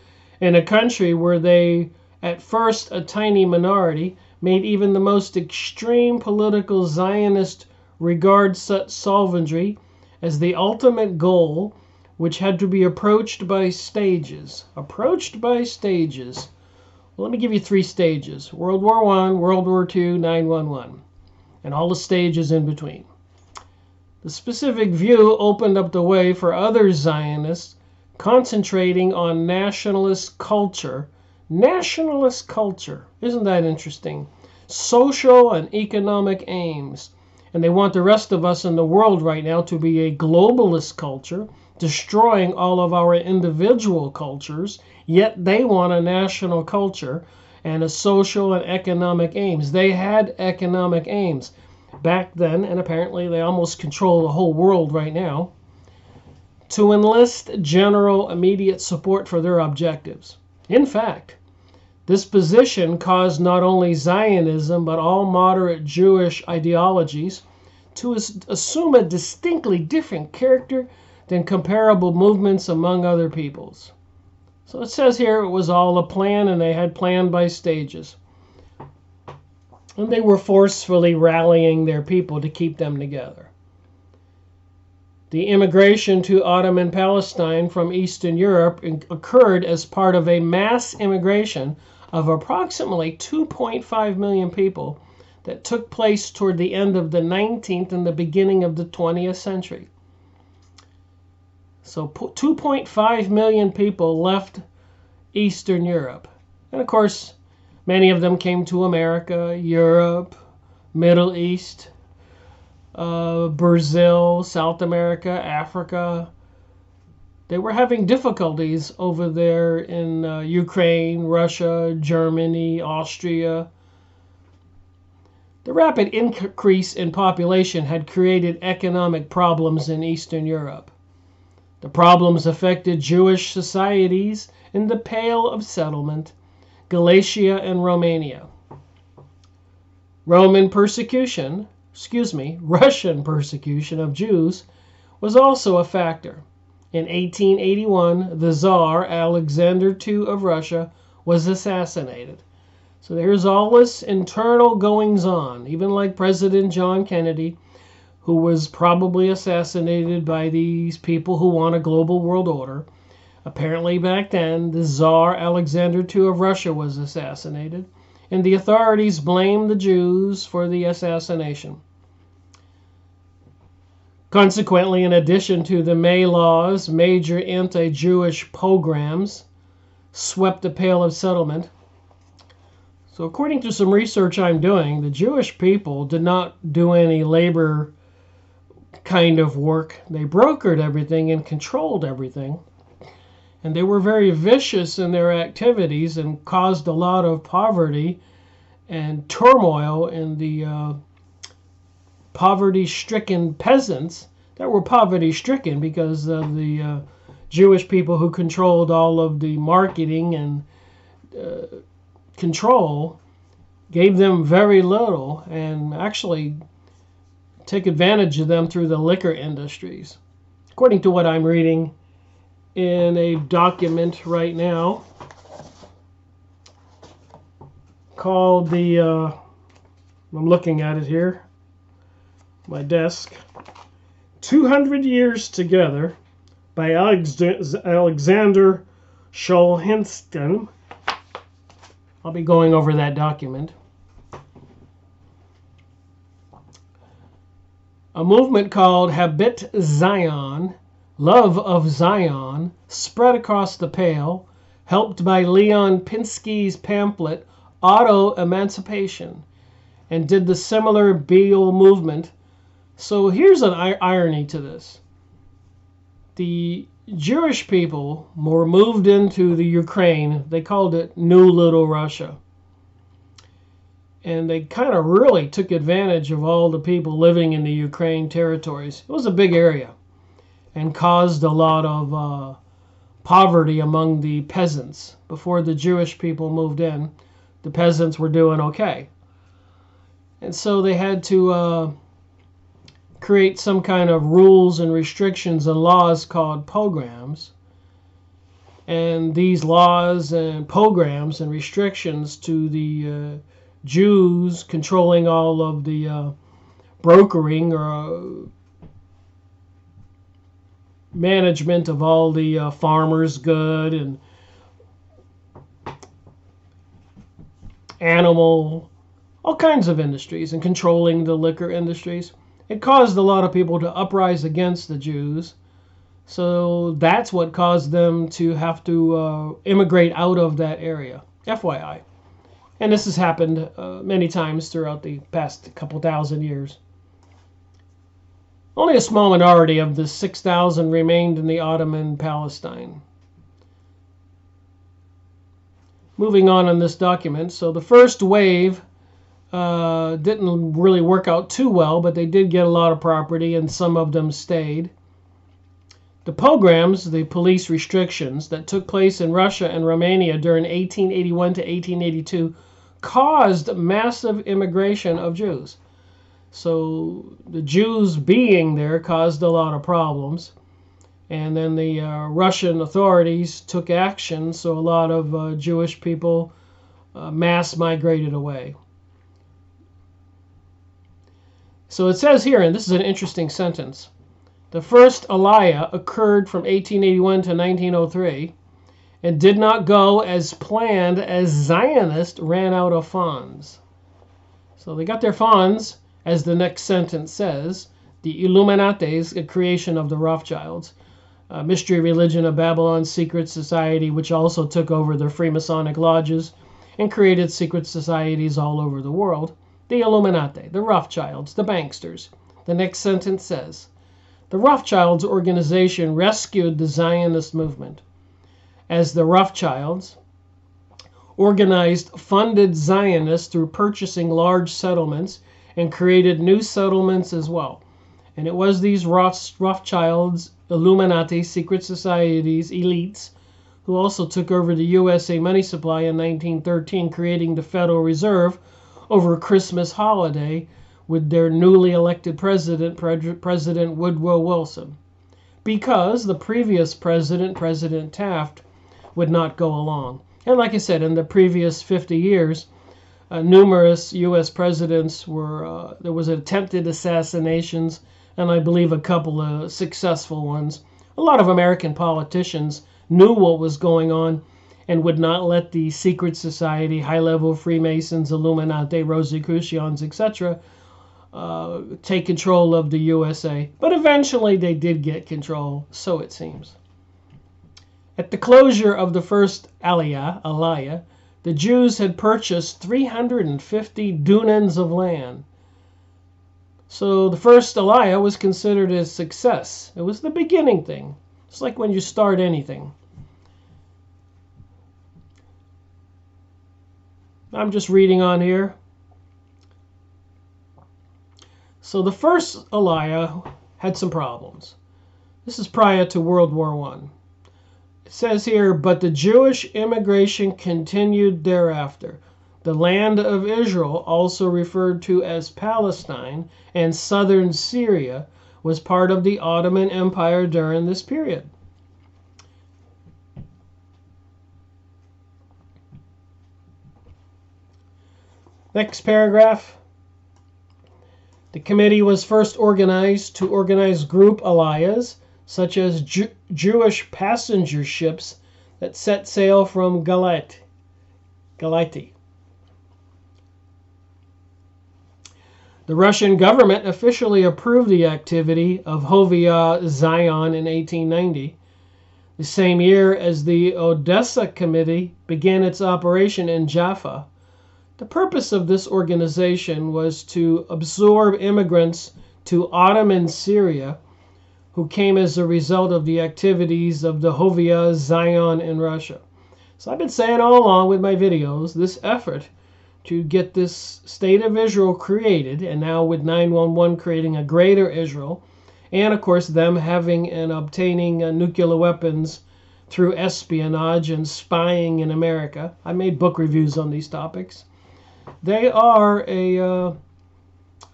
in a country where they, at first a tiny minority, made even the most extreme political Zionist regard such sovereignty as the ultimate goal, which had to be approached by stages. Approached by stages. Well, let me give you 3 stages. World War I, World War II, 9/11, and all the stages in between. The specific view opened up the way for other Zionists concentrating on nationalist culture. Nationalist culture. Isn't that interesting? Social and economic aims, And they want the rest of us in the world right now to be a globalist culture, destroying all of our individual cultures, yet they want a national culture and a social and economic aims. They had economic aims back then, and apparently they almost control the whole world right now, to enlist general immediate support for their objectives. In fact, this position caused not only Zionism, but all moderate Jewish ideologies to assume a distinctly different character than comparable movements among other peoples. So it says here it was all a plan, and they had planned by stages. And they were forcefully rallying their people to keep them together. The immigration to Ottoman Palestine from Eastern Europe occurred as part of a mass immigration of approximately 2.5 million people that took place toward the end of the 19th and the beginning of the 20th century. So 2.5 million people left Eastern Europe. And of course, many of them came to America, Europe, Middle East, Brazil, South America, Africa. They were having difficulties over there in Ukraine, Russia, Germany, Austria. The rapid increase in population had created economic problems in Eastern Europe. The problems affected Jewish societies in the Pale of Settlement, Galatia and Romania. Russian persecution of Jews was also a factor. In 1881, the Tsar Alexander II of Russia was assassinated. So there's all this internal goings-on, even like President John Kennedy, who was probably assassinated by these people who want a global world order. Apparently back then, the Tsar Alexander II of Russia was assassinated, and the authorities blamed the Jews for the assassination. Consequently, in addition to the May laws, major anti-Jewish pogroms swept the Pale of Settlement. So according to some research I'm doing, the Jewish people did not do any labor kind of work. They brokered everything and controlled everything. And they were very vicious in their activities and caused a lot of poverty and turmoil in the poverty-stricken peasants that were poverty-stricken because of the Jewish people who controlled all of the marketing and control, gave them very little and actually take advantage of them through the liquor industries. According to what I'm reading in a document right now called I'm looking at it here, my desk, 200 Years Together by Alexander Scholhenston. I'll be going over that document. A movement called Habit Zion, Love of Zion, spread across the Pale, helped by Leon Pinsky's pamphlet Auto-Emancipation, and did the similar Beale movement. So here's an irony to this. The Jewish people were moved into the Ukraine. They called it New Little Russia. And they kind of really took advantage of all the people living in the Ukraine territories. It was a big area and caused a lot of poverty among the peasants. Before the Jewish people moved in, the peasants were doing okay. And so they had to create some kind of rules and restrictions and laws called pogroms. And these laws and pogroms and restrictions to the Jews controlling all of the brokering or management of all the farmers' good and animal, all kinds of industries, and controlling the liquor industries. It caused a lot of people to uprise against the Jews. So that's what caused them to have to immigrate out of that area, FYI. And this has happened many times throughout the past couple thousand years. Only a small minority of the 6,000 remained in the Ottoman Palestine. Moving on this document, so the first wave didn't really work out too well, but they did get a lot of property and some of them stayed. The pogroms, the police restrictions that took place in Russia and Romania during 1881 to 1882 caused massive immigration of Jews. So the Jews being there caused a lot of problems. And then the Russian authorities took action, so a lot of Jewish people mass migrated away. So it says here, and this is an interesting sentence, the first Aliyah occurred from 1881 to 1903 and did not go as planned as Zionists ran out of funds. So they got their funds, as the next sentence says, the Illuminates, a creation of the Rothschilds, mystery religion of Babylon's secret society, which also took over the Freemasonic lodges and created secret societies all over the world. The Illuminati, the Rothschilds, the banksters. The next sentence says, the Rothschilds organization rescued the Zionist movement, as the Rothschilds organized funded Zionists through purchasing large settlements and created new settlements as well. And it was these Rothschilds, Illuminati, secret societies, elites, who also took over the USA money supply in 1913, creating the Federal Reserve over a Christmas holiday with their newly elected president, President Woodrow Wilson, because the previous president, President Taft, would not go along. And like I said, in the previous 50 years, numerous U.S. presidents were, there was attempted assassinations, and I believe a couple of successful ones. A lot of American politicians knew what was going on and would not let the secret society, high-level Freemasons, Illuminati, Rosicrucians, etc., take control of the USA. But eventually they did get control, so it seems. At the closure of the first Aliyah, the Jews had purchased 350 dunans of land. So the first Aliyah was considered a success. It was the beginning thing. It's like when you start anything. I'm just reading on here. So the first Aliyah had some problems. This is prior to World War I. It says here, but the Jewish immigration continued thereafter. The land of Israel, also referred to as Palestine and southern Syria, was part of the Ottoman Empire during this period. Next paragraph. The committee was first organized to organize group aliyahs, such as Jewish passenger ships that set sail from Galati. The Russian government officially approved the activity of Hovia Zion in 1890, the same year as the Odessa Committee began its operation in Jaffa. The purpose of this organization was to absorb immigrants to Ottoman Syria who came as a result of the activities of the Hovia Zion in Russia. So I've been saying all along with my videos, this effort to get this state of Israel created, and now with 911 creating a greater Israel, and of course them having and obtaining nuclear weapons through espionage and spying in America. I made book reviews on these topics. They are a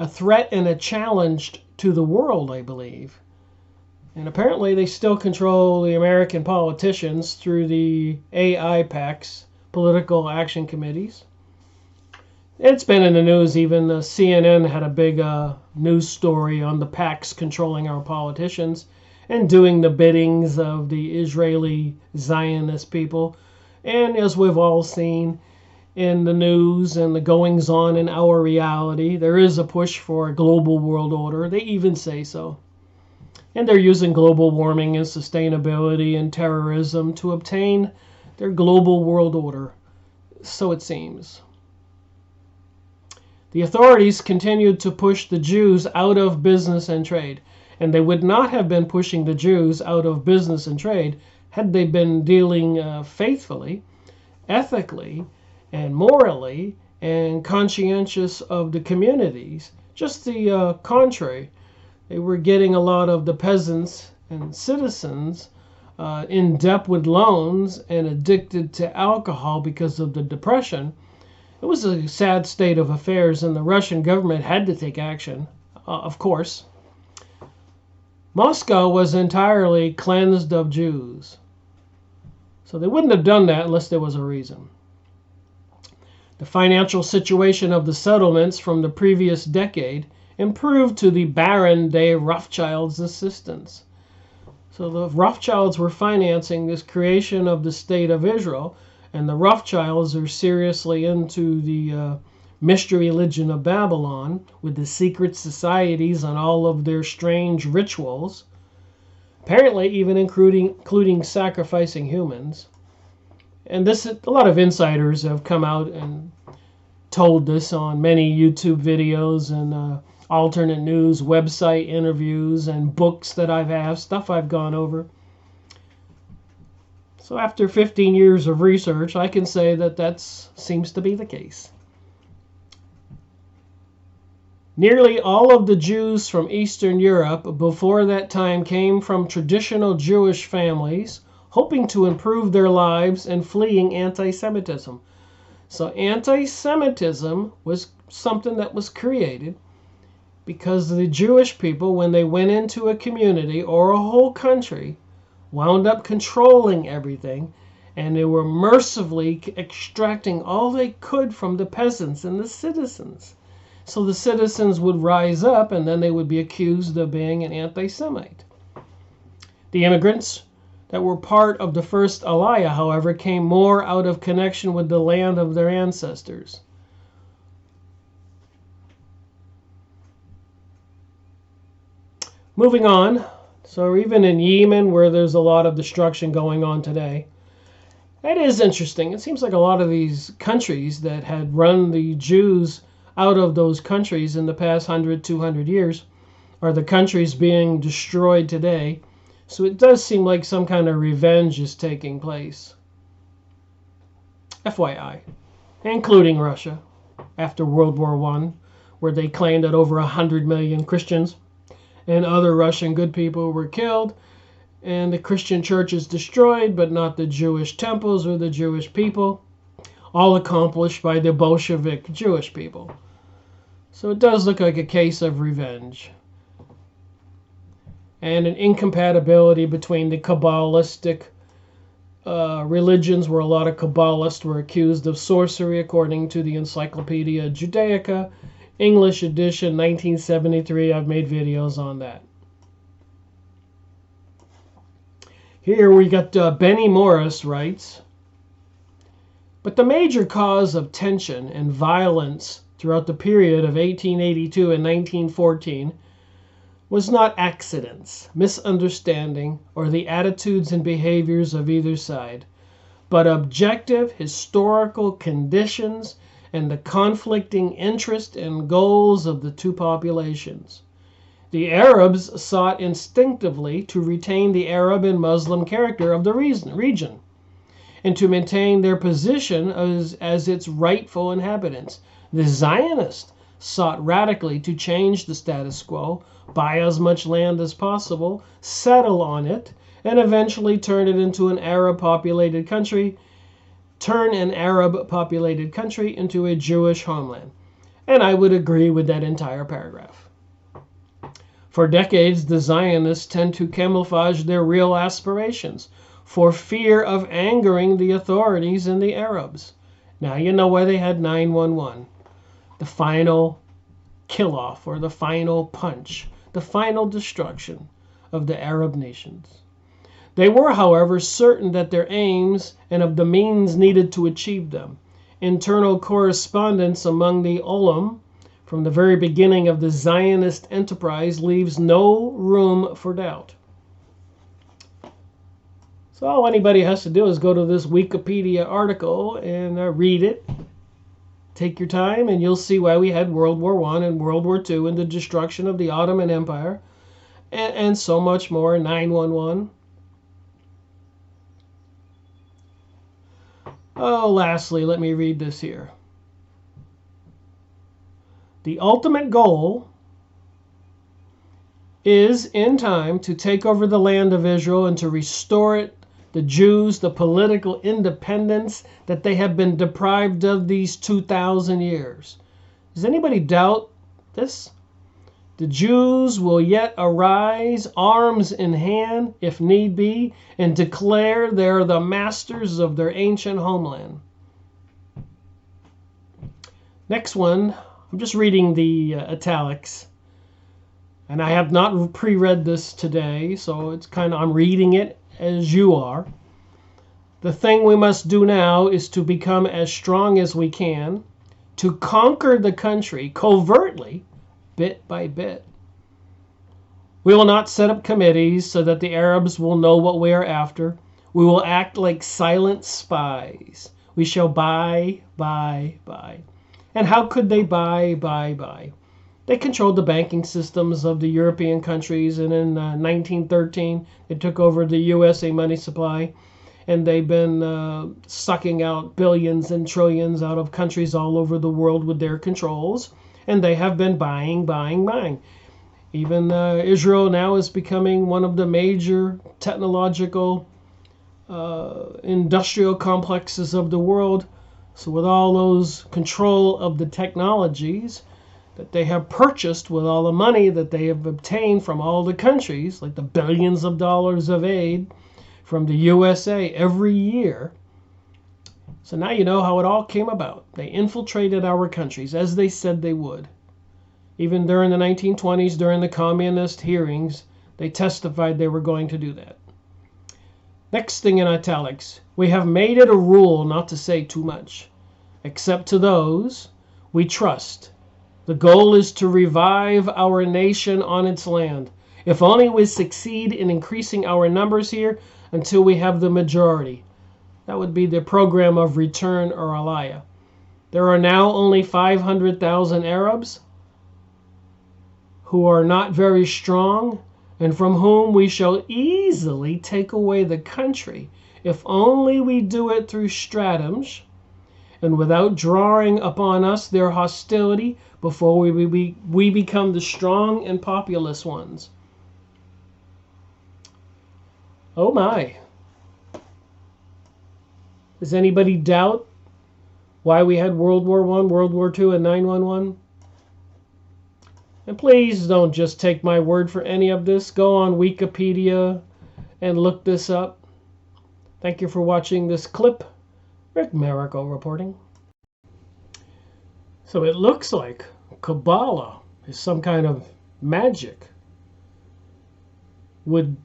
threat and a challenge to the world, I believe. And apparently they still control the American politicians through the AIPACs, Political Action Committees. It's been in the news, even CNN had a big news story on the PACs controlling our politicians and doing the biddings of the Israeli Zionist people. And as we've all seen in the news and the goings-on in our reality, there is a push for a global world order. They even say so. And they're using global warming and sustainability and terrorism to obtain their global world order. So it seems. The authorities continued to push the Jews out of business and trade. and they would not have been pushing the Jews out of business and trade had they been dealing faithfully, ethically, and morally, and conscientious of the communities. Just the contrary. They were getting a lot of the peasants and citizens in debt with loans and addicted to alcohol because of the Depression. It was a sad state of affairs, and the Russian government had to take action, of course. Moscow was entirely cleansed of Jews. So they wouldn't have done that unless there was a reason. The financial situation of the settlements from the previous decade improved to the Baron de Rothschild's assistance. So the Rothschilds were financing this creation of the State of Israel, and the Rothschilds are seriously into the mystery religion of Babylon with the secret societies and all of their strange rituals, apparently even including sacrificing humans. And this, a lot of insiders have come out and told this on many YouTube videos and alternate news website interviews and books that I've had, stuff I've gone over. So after 15 years of research, I can say that seems to be the case. Nearly all of the Jews from Eastern Europe before that time came from traditional Jewish families, hoping to improve their lives and fleeing anti-Semitism. So anti-Semitism was something that was created because the Jewish people, when they went into a community or a whole country, wound up controlling everything, and they were mercifully extracting all they could from the peasants and the citizens. So the citizens would rise up, and then they would be accused of being an anti-Semite. The immigrants that were part of the first Aliyah, however, came more out of connection with the land of their ancestors. Moving on, so even in Yemen, where there's a lot of destruction going on today, it is interesting. It seems like a lot of these countries that had run the Jews out of those countries in the past 100, 200 years are the countries being destroyed today. So it does seem like some kind of revenge is taking place. FYI, including Russia after World War I, where they claimed that over 100 million Christians and other Russian good people were killed, and the Christian church is destroyed, but not the Jewish temples or the Jewish people, all accomplished by the Bolshevik Jewish people. So it does look like a case of revenge. And an incompatibility between the Kabbalistic religions, where a lot of Kabbalists were accused of sorcery, according to the Encyclopedia Judaica, English edition, 1973. I've made videos on that. Here we got Benny Morris writes, but the major cause of tension and violence throughout the period of 1882 and 1914 was not accidents, misunderstanding, or the attitudes and behaviors of either side, but objective historical conditions and the conflicting interest and goals of the two populations. The Arabs sought instinctively to retain the Arab and Muslim character of the region and to maintain their position as its rightful inhabitants. The Zionists sought radically to change the status quo, buy as much land as possible, settle on it, and eventually turn an Arab-populated country into a Jewish homeland. And I would agree with that entire paragraph. For decades, the Zionists tend to camouflage their real aspirations for fear of angering the authorities and the Arabs. Now you know why they had 9/11. The final kill-off, or the final punch, the final destruction of the Arab nations. They were, however, certain that their aims and of the means needed to achieve them. Internal correspondence among the Olam from the very beginning of the Zionist enterprise leaves no room for doubt. So all anybody has to do is go to this Wikipedia article and read it. Take your time and you'll see why we had World War I and World War II and the destruction of the Ottoman Empire and so much more. 911. Oh, lastly, let me read this here. The ultimate goal is, in time, to take over the land of Israel and to restore it, the Jews, the political independence that they have been deprived of these 2,000 years. Does anybody doubt this? The Jews will yet arise, arms in hand, if need be, and declare they're the masters of their ancient homeland. Next one, I'm just reading the italics. And I have not pre-read this today, so it's kind of, I'm reading it as you are. The thing we must do now is to become as strong as we can, to conquer the country covertly, bit by bit. We will not set up committees so that the Arabs will know what we are after. We will act like silent spies. We shall buy. And how could they buy? They controlled the banking systems of the European countries, and in 1913 they took over the USA money supply, and they've been sucking out billions and trillions out of countries all over the world with their controls, and they have been buying. Even Israel now is becoming one of the major technological industrial complexes of the world. So with all those control of the technologies that they have purchased, with all the money that they have obtained from all the countries, like the billions of dollars of aid from the USA every year. So now you know how it all came about. They infiltrated our countries as they said they would. Even during the 1920s, during the communist hearings, they testified they were going to do that. Next thing in italics, we have made it a rule not to say too much, except to those we trust. The goal is to revive our nation on its land. If only we succeed in increasing our numbers here until we have the majority. That would be the program of Return or Aliyah. There are now only 500,000 Arabs who are not very strong, and from whom we shall easily take away the country, if only we do it through stratagems, and without drawing upon us their hostility before we become the strong and populous ones. Oh my. Does anybody doubt why we had World War I, World War II, and 911? And please don't just take my word for any of this. Go on Wikipedia and look this up. Thank you for watching this clip. Rick Marico reporting. So it looks like Kabbalah is some kind of magic. Would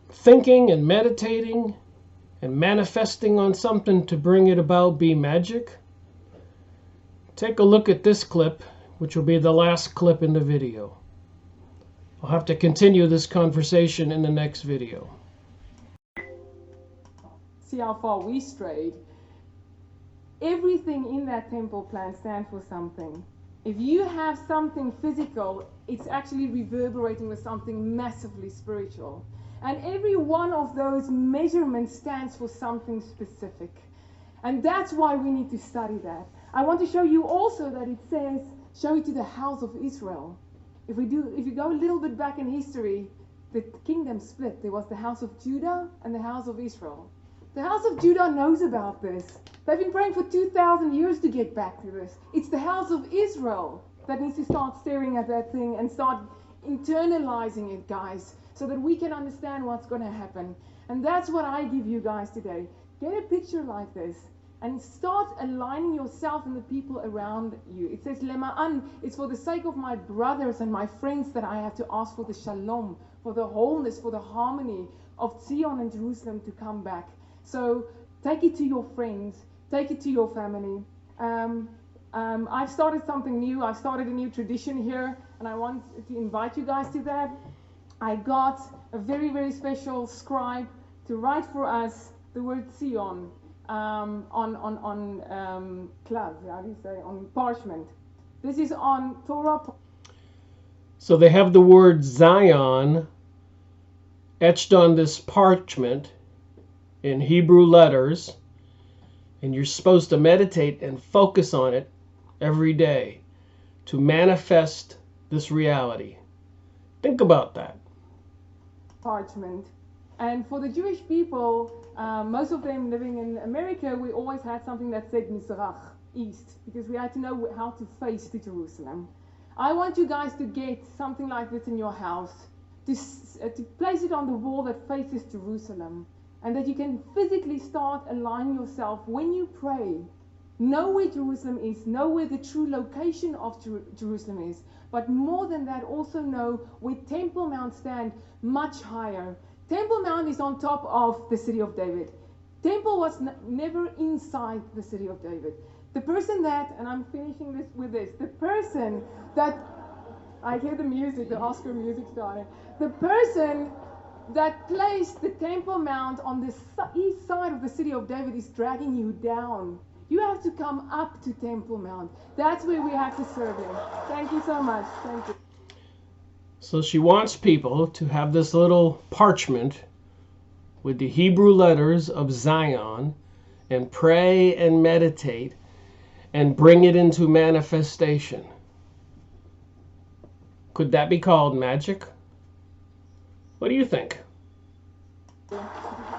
thinking and meditating and manifesting on something to bring it about be magic? Take a look at this clip, which will be the last clip in the video. I'll have to continue this conversation in the next video. See how far we strayed. Everything in that temple plan stands for something. If you have something physical, it's actually reverberating with something massively spiritual. And every one of those measurements stands for something specific. And that's why we need to study that. I want to show you also that it says, show it to the house of Israel. If you go a little bit back in history, the kingdom split. There was the house of Judah and the house of Israel. The house of Judah knows about this. They've been praying for 2,000 years to get back to this. It's the house of Israel that needs to start staring at that thing and start internalizing it, guys, so that we can understand what's going to happen. And that's what I give you guys today. Get a picture like this and start aligning yourself and the people around you. It says, Lema'an, it's for the sake of my brothers and my friends that I have to ask for the shalom, for the wholeness, for the harmony of Zion and Jerusalem to come back. So take it to your friends, take it to your family. I've started something new. I've started a new tradition here, and I want to invite you guys to that. I got a very, very special scribe to write for us the word Zion on klav, how do you say, on parchment. This is on Torah. So they have the word Zion etched on this parchment in Hebrew letters, and you're supposed to meditate and focus on it every day to manifest this reality. Think about that. Parchment. And for the Jewish people, most of them living in America, we always had something that said Mizrach, east, because we had to know how to face to Jerusalem. I want you guys to get something like this in your house, to place it on the wall that faces Jerusalem, and that you can physically start aligning yourself when you pray. Know where Jerusalem is, know where the true location of Jerusalem is, but more than that, also know where Temple Mount stands much higher. Temple Mount is on top of the city of David. Temple was never inside the city of David. The person that, and I'm finishing this with this, the person that, I hear the music, the Oscar music starting, the person that placed the Temple Mount on the east side of the city of David is dragging you down. You have to come up to Temple Mount. That's where we have to serve him. Thank you so much. Thank you. So she wants people to have this little parchment with the Hebrew letters of Zion and pray and meditate and bring it into manifestation. Could that be called magic? What do you think? Yeah.